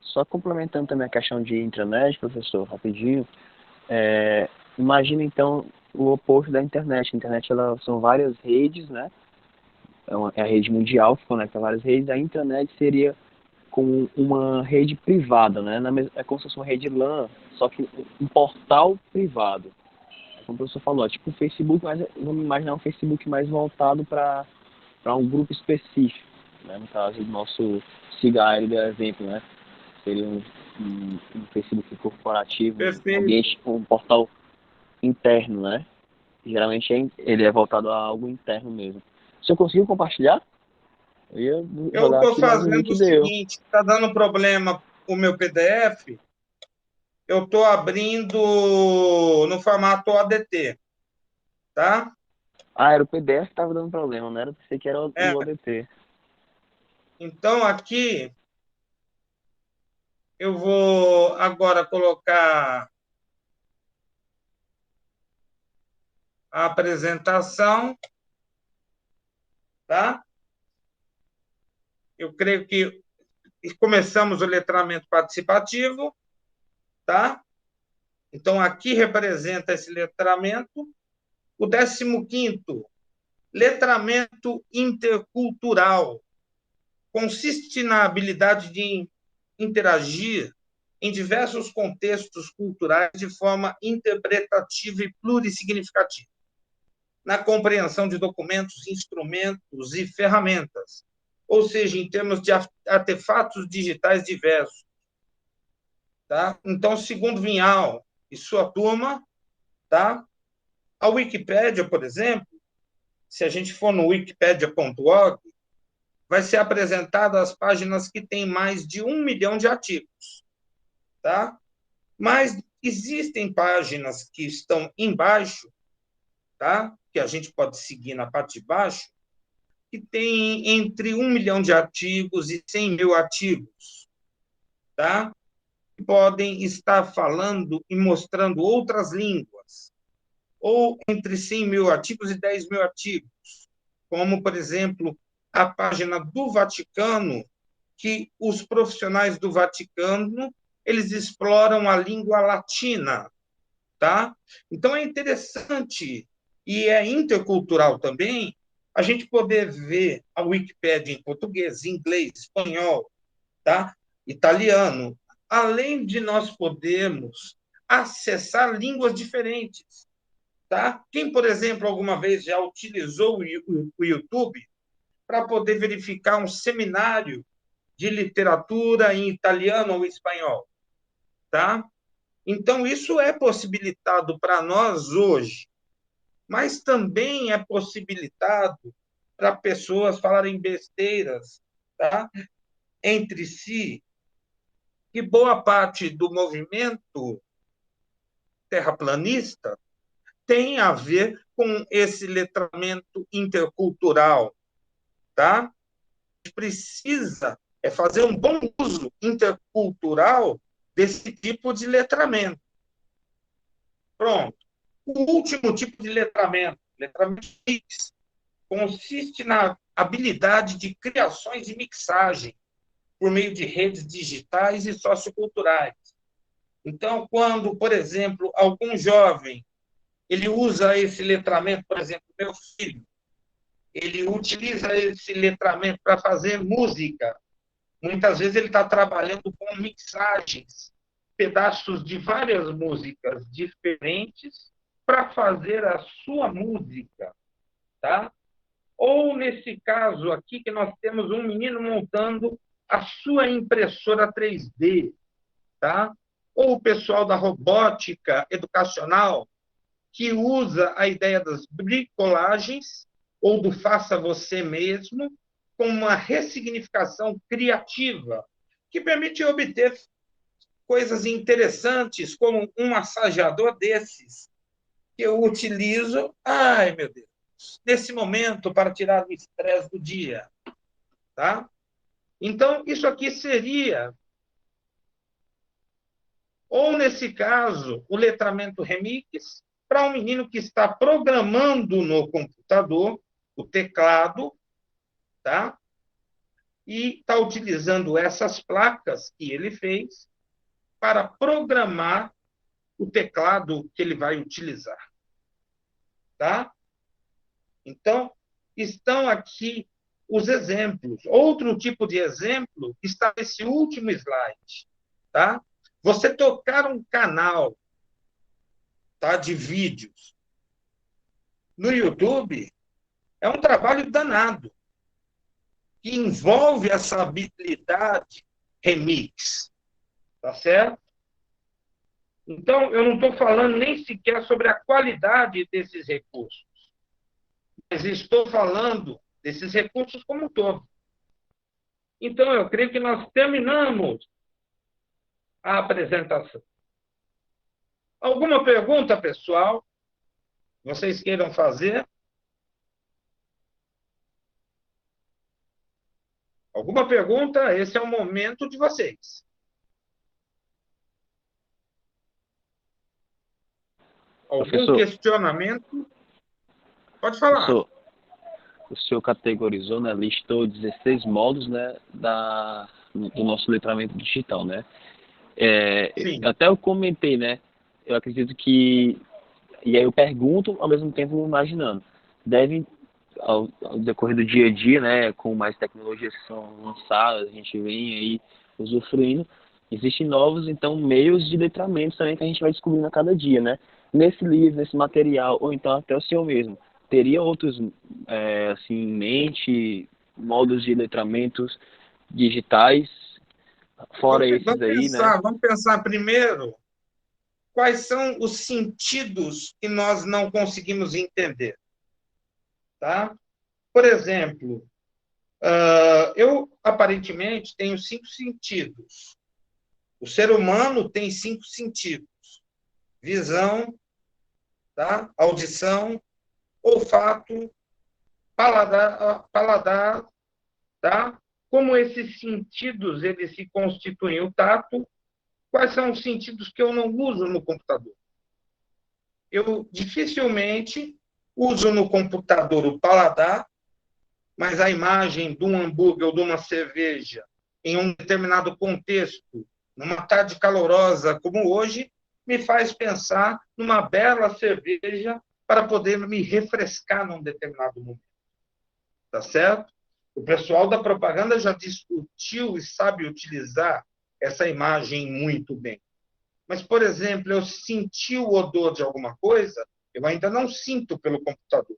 Só complementando também a questão de intranet, professor, rapidinho. Imagina, então, o oposto da internet. A internet, são várias redes, né? É a rede mundial que conecta várias redes. A intranet seria com uma rede privada, né? É como se fosse uma rede LAN, só que um portal privado. Como o professor falou, é tipo um Facebook, mas vamos imaginar um Facebook mais voltado para um grupo específico, né? No caso do nosso Siga Aéreo, exemplo, né? Seria um Facebook corporativo, um Perfeito. ambiente, um portal interno, né? Geralmente ele é voltado a algo interno mesmo. Se eu conseguir compartilhar, eu ia Eu jogar estou aqui, mas o fazendo link o deu. seguinte, está dando problema o meu PDF, eu estou abrindo no formato ODT, tá? Ah, era o PDF que estava dando problema, não era? Eu pensei que era o É, ODT. então, aqui, eu vou agora colocar a apresentação, tá? Eu creio que começamos o letramento participativo, tá? Então, aqui representa esse letramento. O 15º, letramento intercultural. Consiste na habilidade de interagir em diversos contextos culturais de forma interpretativa e plurissignificativa, na compreensão de documentos, instrumentos e ferramentas, ou seja, em termos de artefatos digitais diversos. Tá? Então, segundo Vinhal e sua turma, tá? A Wikipédia, por exemplo, se a gente for no wikipedia.org, vai ser apresentado as páginas que têm mais de 1 milhão de artigos. Tá? Mas existem páginas que estão embaixo, tá? Que a gente pode seguir na parte de baixo, que tem entre 1 milhão de artigos e 100 mil artigos. Tá? Podem estar falando e mostrando outras línguas, ou entre 100 mil artigos e 10 mil artigos, como, por exemplo, a página do Vaticano, que os profissionais do Vaticano eles exploram a língua latina, tá? Então é interessante e é intercultural também a gente poder ver a Wikipédia em português, inglês, espanhol, tá? Italiano, além de nós podermos acessar línguas diferentes, tá? Quem, por exemplo, alguma vez já utilizou o YouTube para poder verificar um seminário de literatura em italiano ou espanhol, tá? Então, isso é possibilitado para nós hoje, mas também é possibilitado para pessoas falarem besteiras, tá? Entre si, que boa parte do movimento terraplanista tem a ver com esse letramento intercultural, tá? A gente precisa fazer um bom uso intercultural desse tipo de letramento. Pronto. O último tipo de letramento mix, consiste na habilidade de criações e mixagem por meio de redes digitais e socioculturais. Então, quando, por exemplo, algum jovem ele usa esse letramento, por exemplo, meu filho, ele utiliza esse letramento para fazer música. Muitas vezes ele está trabalhando com mixagens, pedaços de várias músicas diferentes para fazer a sua música, tá? Ou nesse caso aqui que nós temos um menino montando a sua impressora 3D, tá? Ou o pessoal da robótica educacional que usa a ideia das bricolagens ou do faça você mesmo como uma ressignificação criativa que permite obter coisas interessantes, como um massageador desses que eu utilizo, ai meu Deus, nesse momento para tirar o estresse do dia, tá? Então, isso aqui seria, ou nesse caso, o letramento remix para um menino que está programando no computador o teclado, tá? E está utilizando essas placas que ele fez para programar o teclado que ele vai utilizar, tá? Então, estão aqui os exemplos. Outro tipo de exemplo está nesse último slide, tá? Você tocar um canal, tá, de vídeos no YouTube é um trabalho danado, que envolve essa habilidade remix, tá certo? Então, eu não estou falando nem sequer sobre a qualidade desses recursos, mas estou falando desses recursos como um todo. Então, eu creio que nós terminamos a apresentação. Alguma pergunta, pessoal? Vocês queiram fazer? Alguma pergunta? Esse é o momento de vocês. Algum Professor, questionamento? Pode falar. professor, o senhor categorizou, né, listou 16 módulos, né, do nosso letramento digital, né? Sim. Até eu comentei, né? Eu acredito que, e aí eu pergunto, ao mesmo tempo imaginando, devem, ao decorrer do dia a dia, né, com mais tecnologias que são lançadas, a gente vem aí usufruindo, existem novos, então, meios de letramento também que a gente vai descobrindo a cada dia, né? Nesse livro, nesse material, ou então até o senhor mesmo, teria outros, assim, em mente, modos de letramentos digitais, fora esses aí, né? Vamos pensar primeiro quais são os sentidos que nós não conseguimos entender, tá? Por exemplo, eu aparentemente tenho 5 sentidos. O ser humano tem 5 sentidos: visão, tá? Audição, olfato, paladar, tá? Como esses sentidos eles se constituem? O tato. Quais são os sentidos que eu não uso no computador? Eu dificilmente uso no computador o paladar, mas a imagem de um hambúrguer ou de uma cerveja em um determinado contexto, numa tarde calorosa como hoje, me faz pensar numa bela cerveja para poder me refrescar num determinado momento. Tá certo? O pessoal da propaganda já discutiu e sabe utilizar essa imagem muito bem. Mas, por exemplo, eu senti o odor de alguma coisa, eu ainda não sinto pelo computador.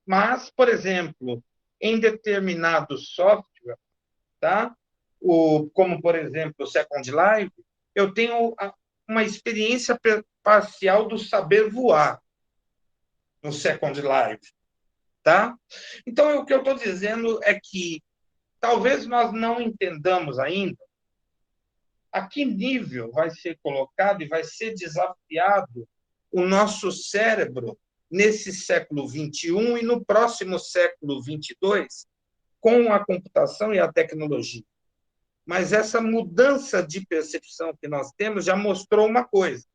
Mas, por exemplo, em determinado software, tá? Como, por exemplo, o Second Life, eu tenho uma experiência parcial do saber voar no Second Life. Tá? Então, o que eu estou dizendo é que talvez nós não entendamos ainda a que nível vai ser colocado e vai ser desafiado o nosso cérebro nesse século XXI e no próximo século XXII, com a computação e a tecnologia. Mas essa mudança de percepção que nós temos já mostrou uma coisa,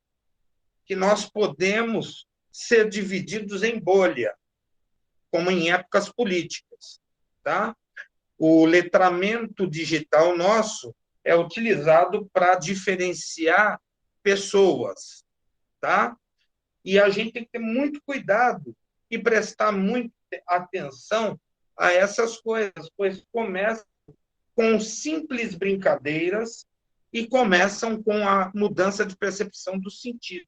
que nós podemos ser divididos em bolha, como em épocas políticas, tá? O letramento digital nosso é utilizado para diferenciar pessoas, tá? E a gente tem que ter muito cuidado e prestar muita atenção a essas coisas, pois começam com simples brincadeiras e começam com a mudança de percepção do sentido.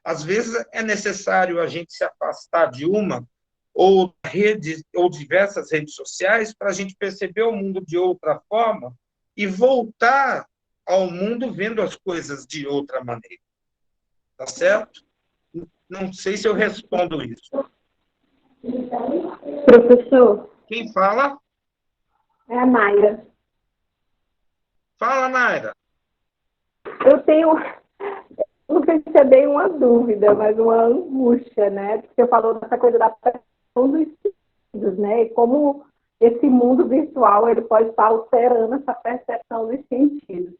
Às vezes é necessário a gente se afastar de uma ou redes ou diversas redes sociais para a gente perceber o mundo de outra forma e voltar ao mundo vendo as coisas de outra maneira. Tá certo? Não sei se eu respondo isso. Professor, Quem fala? é a Mayra. Fala, Naira. Não sei se é bem uma dúvida, mas uma angústia, né? Porque você falou dessa coisa da percepção dos sentidos, né? E como esse mundo virtual ele pode estar alterando essa percepção dos sentidos.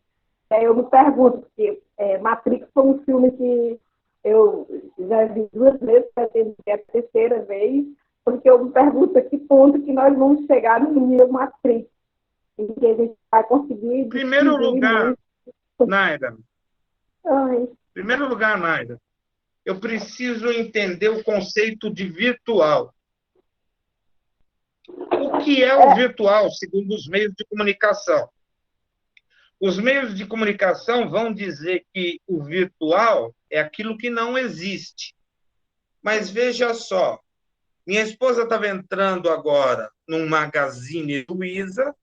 Eu me pergunto, porque Matrix foi um filme que Eu já vi 2 vezes, pretendo ver a terceira vez, porque eu me pergunto a que ponto que nós vamos chegar no nível Matrix, em que a gente vai conseguir Em primeiro distinguir lugar, muito. Naira, Ai, em primeiro lugar, Naira, eu preciso entender o conceito de virtual. O que é o virtual, segundo os meios de comunicação? Os meios de comunicação vão dizer que o virtual é aquilo que não existe. Mas veja só, minha esposa estava entrando agora num Magazine Luiza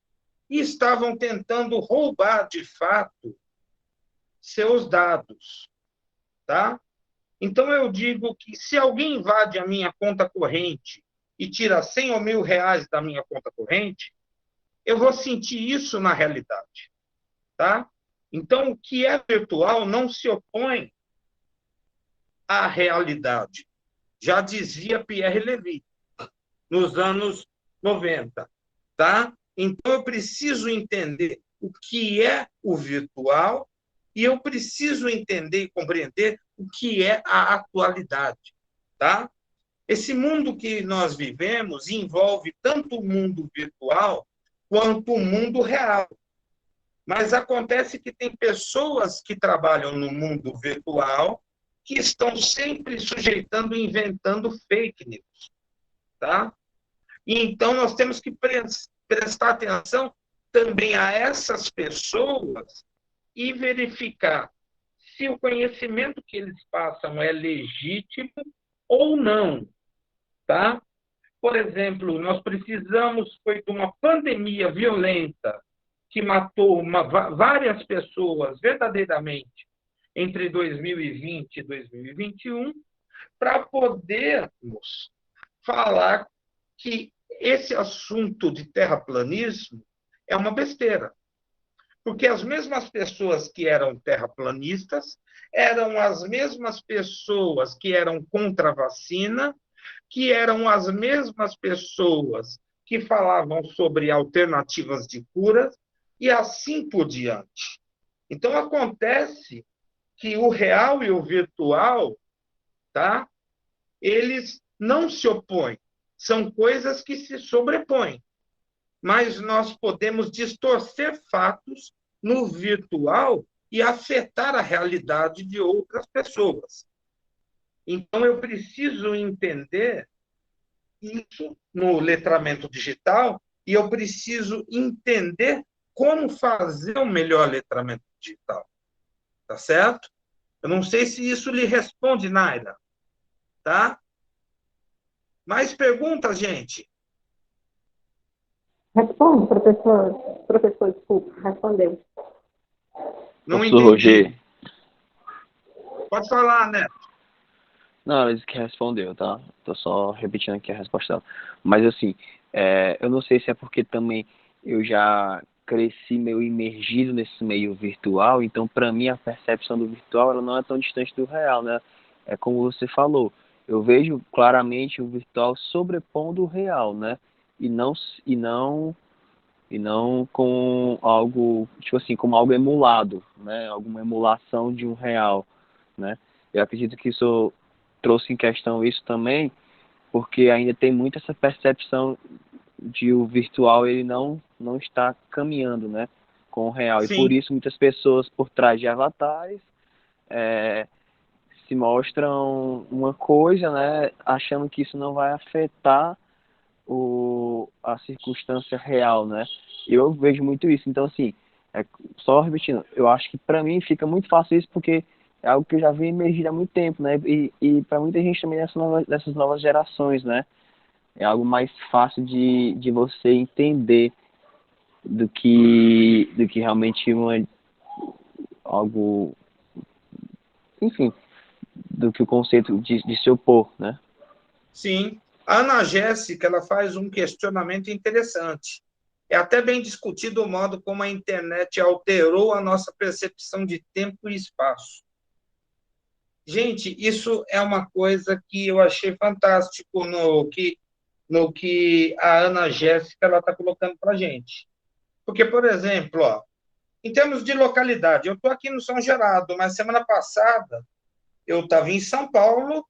e estavam tentando roubar, de fato, seus dados, tá? Então, eu digo que se alguém invade a minha conta corrente e tira 100 ou 1.000 reais da minha conta corrente, eu vou sentir isso na realidade, tá? Então, o que é virtual não se opõe à realidade. Já dizia Pierre Levy, nos anos 90, tá? Então, eu preciso entender o que é o virtual e eu preciso entender e compreender o que é a atualidade, tá? Esse mundo que nós vivemos envolve tanto o mundo virtual quanto o mundo real. Mas acontece que tem pessoas que trabalham no mundo virtual que estão sempre sujeitando e inventando fake news, tá? E então nós temos que prestar atenção também a essas pessoas e verificar se o conhecimento que eles passam é legítimo ou não, tá? Por exemplo, nós precisamos, foi de uma pandemia violenta que matou várias pessoas verdadeiramente entre 2020 e 2021, para podermos falar que esse assunto de terraplanismo é uma besteira. Porque as mesmas pessoas que eram terraplanistas eram as mesmas pessoas que eram contra a vacina, que eram as mesmas pessoas que falavam sobre alternativas de cura e assim por diante. Então, acontece que o real e o virtual, tá? Eles não se opõem, são coisas que se sobrepõem. Mas nós podemos distorcer fatos no virtual e afetar a realidade de outras pessoas. Então, eu preciso entender isso no letramento digital e eu preciso entender como fazer o melhor letramento digital. Tá certo? Eu não sei se isso lhe responde, Naira. Tá? Mais perguntas, gente? responde, professor. Professor, desculpa, respondeu. Não Professor entendi. Roger. Pode falar, Neto. Não, ele disse que respondeu, tá? Tô só repetindo aqui a resposta dela. Mas assim, eu não sei se é porque também eu já cresci meio imergido nesse meio virtual, então para mim a percepção do virtual ela não é tão distante do real, né? É como você falou, eu vejo claramente o virtual sobrepondo o real, né? E não e não e não com algo, tipo assim, como algo emulado, né? Alguma emulação de um real, né? Eu acredito que isso trouxe em questão isso também, porque ainda tem muito essa percepção de o virtual ele não está caminhando, né, com o real. E por Sim. isso muitas pessoas por trás de avatares se mostram uma coisa, né, achando que isso não vai afetar a circunstância real, né? Eu vejo muito isso. Então, assim, só repetindo, eu acho que para mim fica muito fácil isso porque é algo que eu já vi emergir há muito tempo, né? E para muita gente também dessas novas gerações, né? É algo mais fácil de você entender do que realmente algo, enfim, do que o conceito de se opor, né? Sim. A Ana Jéssica, ela faz um questionamento interessante. É até bem discutido o modo como a internet alterou a nossa percepção de tempo e espaço. Gente, isso é uma coisa que eu achei fantástico no que a Ana Jéssica está colocando para a gente. Porque, por exemplo, em termos de localidade, eu estou aqui no São Geraldo, mas semana passada eu estava em São Paulo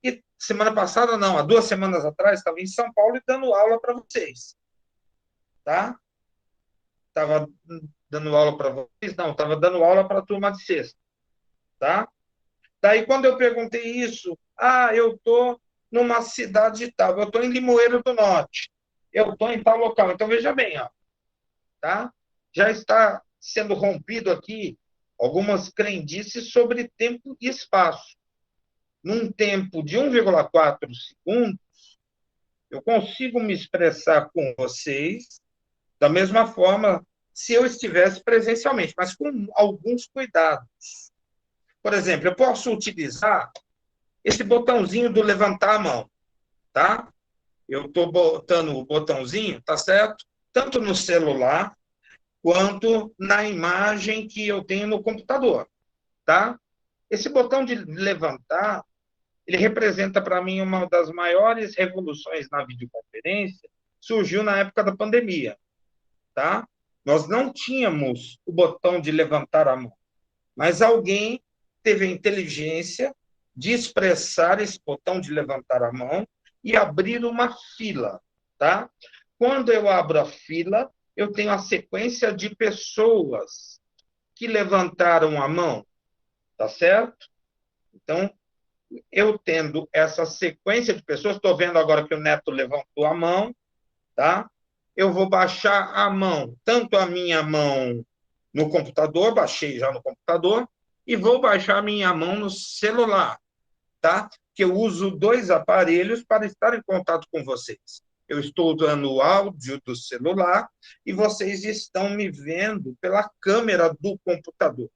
e semana passada, não, há 2 semanas atrás, estava em São Paulo e dando aula para vocês, tá? Estava dando aula para vocês, não, estava dando aula para a turma de sexta, tá? Daí, quando eu perguntei isso, eu estou numa cidade tal, eu estou em Limoeiro do Norte, eu estou em tal local. Então, veja bem, ó, tá? Já está sendo rompido aqui algumas crendices sobre tempo e espaço. Num tempo de 1,4 segundos, eu consigo me expressar com vocês da mesma forma se eu estivesse presencialmente, mas com alguns cuidados. Por exemplo, eu posso utilizar esse botãozinho do levantar a mão, tá? Eu estou botando o botãozinho, tá certo? Tanto no celular quanto na imagem que eu tenho no computador, tá? Esse botão de levantar, ele representa para mim uma das maiores revoluções na videoconferência, surgiu na época da pandemia, tá? Nós não tínhamos o botão de levantar a mão, mas alguém teve a inteligência de expressar esse botão de levantar a mão e abrir uma fila, tá? Quando eu abro a fila, eu tenho a sequência de pessoas que levantaram a mão, tá certo? Então, eu tendo essa sequência de pessoas, estou vendo agora que o Neto levantou a mão, tá? Eu vou baixar a mão, tanto a minha mão no computador, baixei já no computador, e vou baixar a minha mão no celular, tá? Que eu uso 2 aparelhos para estar em contato com vocês. Eu estou usando o áudio do celular e vocês estão me vendo pela câmera do computador,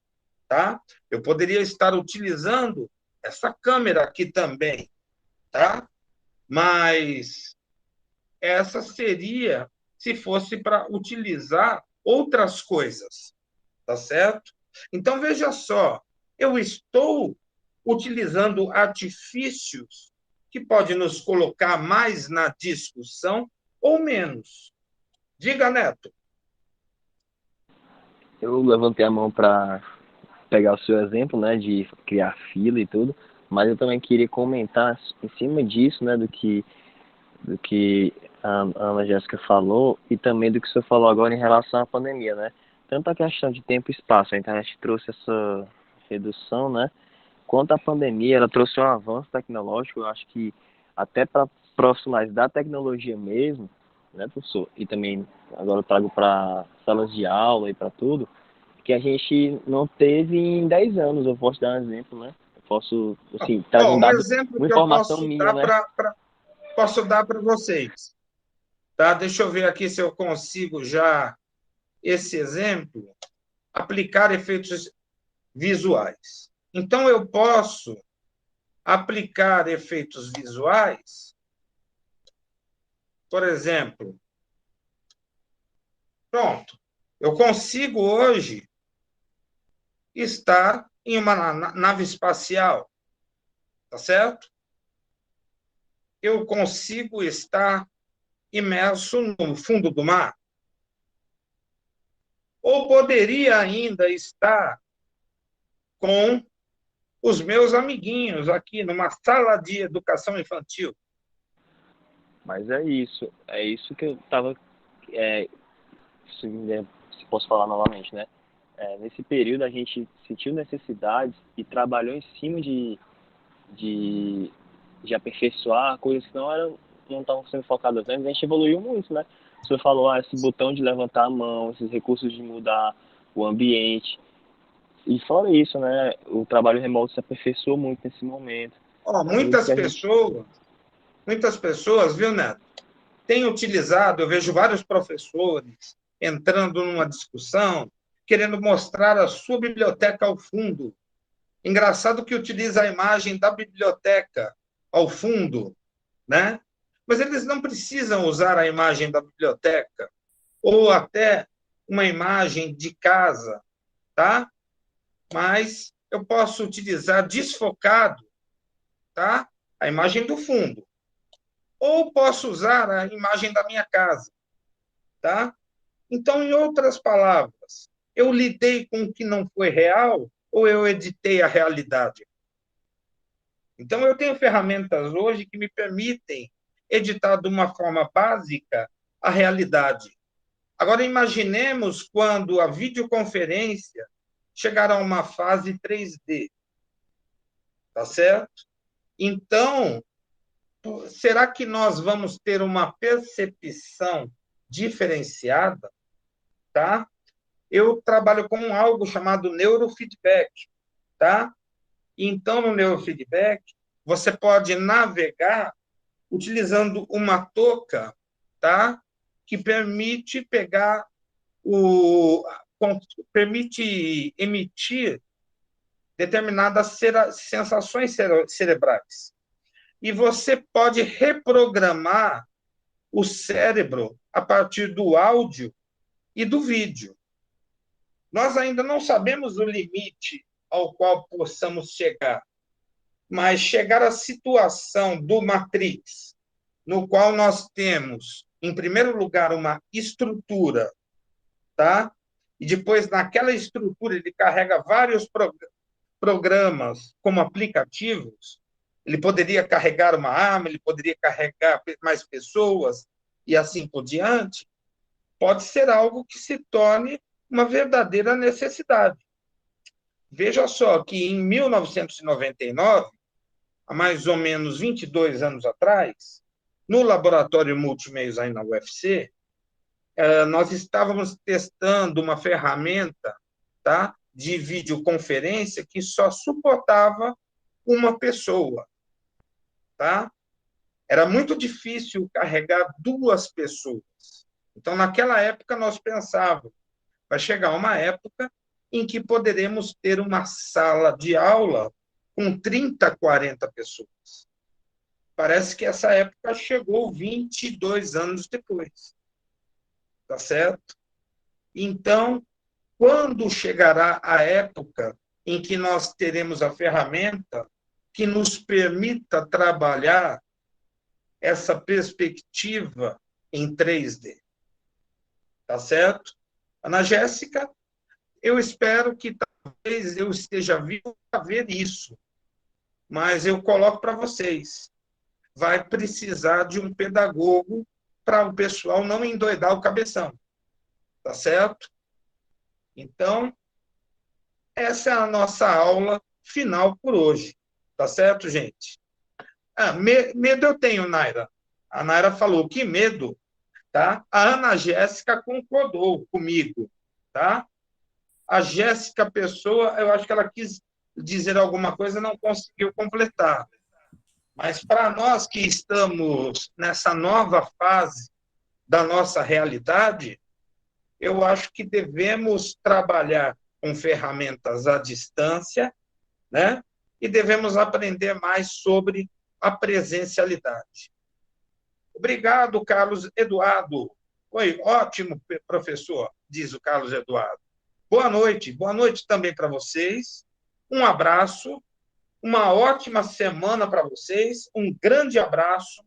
tá? Eu poderia estar utilizando essa câmera aqui também, tá? Mas essa seria se fosse para utilizar outras coisas, tá certo? Então, veja só, eu estou utilizando artifícios que podem nos colocar mais na discussão ou menos. Diga, Neto. Eu levantei a mão para pegar o seu exemplo, né, de criar fila e tudo, mas eu também queria comentar em cima disso, né, do que a Ana Jéssica falou e também do que o senhor falou agora em relação à pandemia, né? Tanto a questão de tempo e espaço, a internet trouxe essa redução, né? Quanto a pandemia, ela trouxe um avanço tecnológico, eu acho que até para profissionais da tecnologia mesmo, né, professor? E também agora eu trago para salas de aula e para tudo, que a gente não teve em 10 anos. Eu posso dar um exemplo, né? Eu posso, assim, trazer um Um dado, exemplo uma que eu informação posso minha, dar né? para vocês. Tá? Deixa eu ver aqui se eu consigo já esse exemplo, aplicar efeitos visuais. Então, eu posso aplicar efeitos visuais, por exemplo, pronto, eu consigo hoje estar em uma nave espacial, tá certo? Eu consigo estar imerso no fundo do mar. Ou poderia ainda estar com os meus amiguinhos aqui numa sala de educação infantil. Mas é isso que eu estava, se posso falar novamente, né? Nesse período a gente sentiu necessidades e trabalhou em cima de, de aperfeiçoar coisas que não estavam sendo focadas antes. A gente evoluiu muito, né? O senhor falou, esse botão de levantar a mão, esses recursos de mudar o ambiente. E fora isso, né? O trabalho remoto se aperfeiçoou muito nesse momento. Por isso que a gente... Muitas pessoas, viu, Neto, têm utilizado, eu vejo vários professores entrando numa discussão, querendo mostrar a sua biblioteca ao fundo. Engraçado que utiliza a imagem da biblioteca ao fundo, né? Mas eles não precisam usar a imagem da biblioteca ou até uma imagem de casa, tá? Mas eu posso utilizar desfocado, tá? A imagem do fundo. Ou posso usar a imagem da minha casa, tá? Então, em outras palavras, eu lidei com o que não foi real ou eu editei a realidade? Então, eu tenho ferramentas hoje que me permitem editar de uma forma básica a realidade. Agora, imaginemos quando a videoconferência chegar a uma fase 3D, tá certo? Então, será que nós vamos ter uma percepção diferenciada, tá? Eu trabalho com algo chamado neurofeedback, tá? Então, no neurofeedback, você pode navegar utilizando uma touca, tá? Que permite pegar permite emitir determinadas sensações cerebrais. E você pode reprogramar o cérebro a partir do áudio e do vídeo. Nós ainda não sabemos o limite ao qual possamos chegar, mas chegar à situação do Matrix, no qual nós temos, em primeiro lugar, uma estrutura, tá? E depois, naquela estrutura, ele carrega vários programas como aplicativos. Ele poderia carregar uma arma, ele poderia carregar mais pessoas e assim por diante. Pode ser algo que se torne uma verdadeira necessidade. Veja só que em 1999, há mais ou menos 22 anos atrás, no laboratório multimeios aí na UFC, nós estávamos testando uma ferramenta, tá, de videoconferência que só suportava uma pessoa, tá? Era muito difícil carregar duas pessoas. Então, naquela época, nós pensávamos, vai chegar uma época em que poderemos ter uma sala de aula com 30, 40 pessoas. Parece que essa época chegou 22 anos depois. Tá certo? Então, quando chegará a época em que nós teremos a ferramenta que nos permita trabalhar essa perspectiva em 3D? Tá certo? Ana Jéssica, eu espero que talvez eu esteja vivo para ver isso, mas eu coloco para vocês, vai precisar de um pedagogo para o pessoal não endoidar o cabeção, tá certo? Então, essa é a nossa aula final por hoje, tá certo, gente? Medo eu tenho, Naira. A Naira falou que medo, tá? A Ana Jéssica concordou comigo, tá? A Jéssica Pessoa, eu acho que ela quis dizer alguma coisa, não conseguiu completar. Mas para nós que estamos nessa nova fase da nossa realidade, eu acho que devemos trabalhar com ferramentas à distância, né? E devemos aprender mais sobre a presencialidade. Obrigado, Carlos Eduardo. Foi ótimo, professor, diz o Carlos Eduardo. Boa noite também para vocês. Um abraço, uma ótima semana para vocês, um grande abraço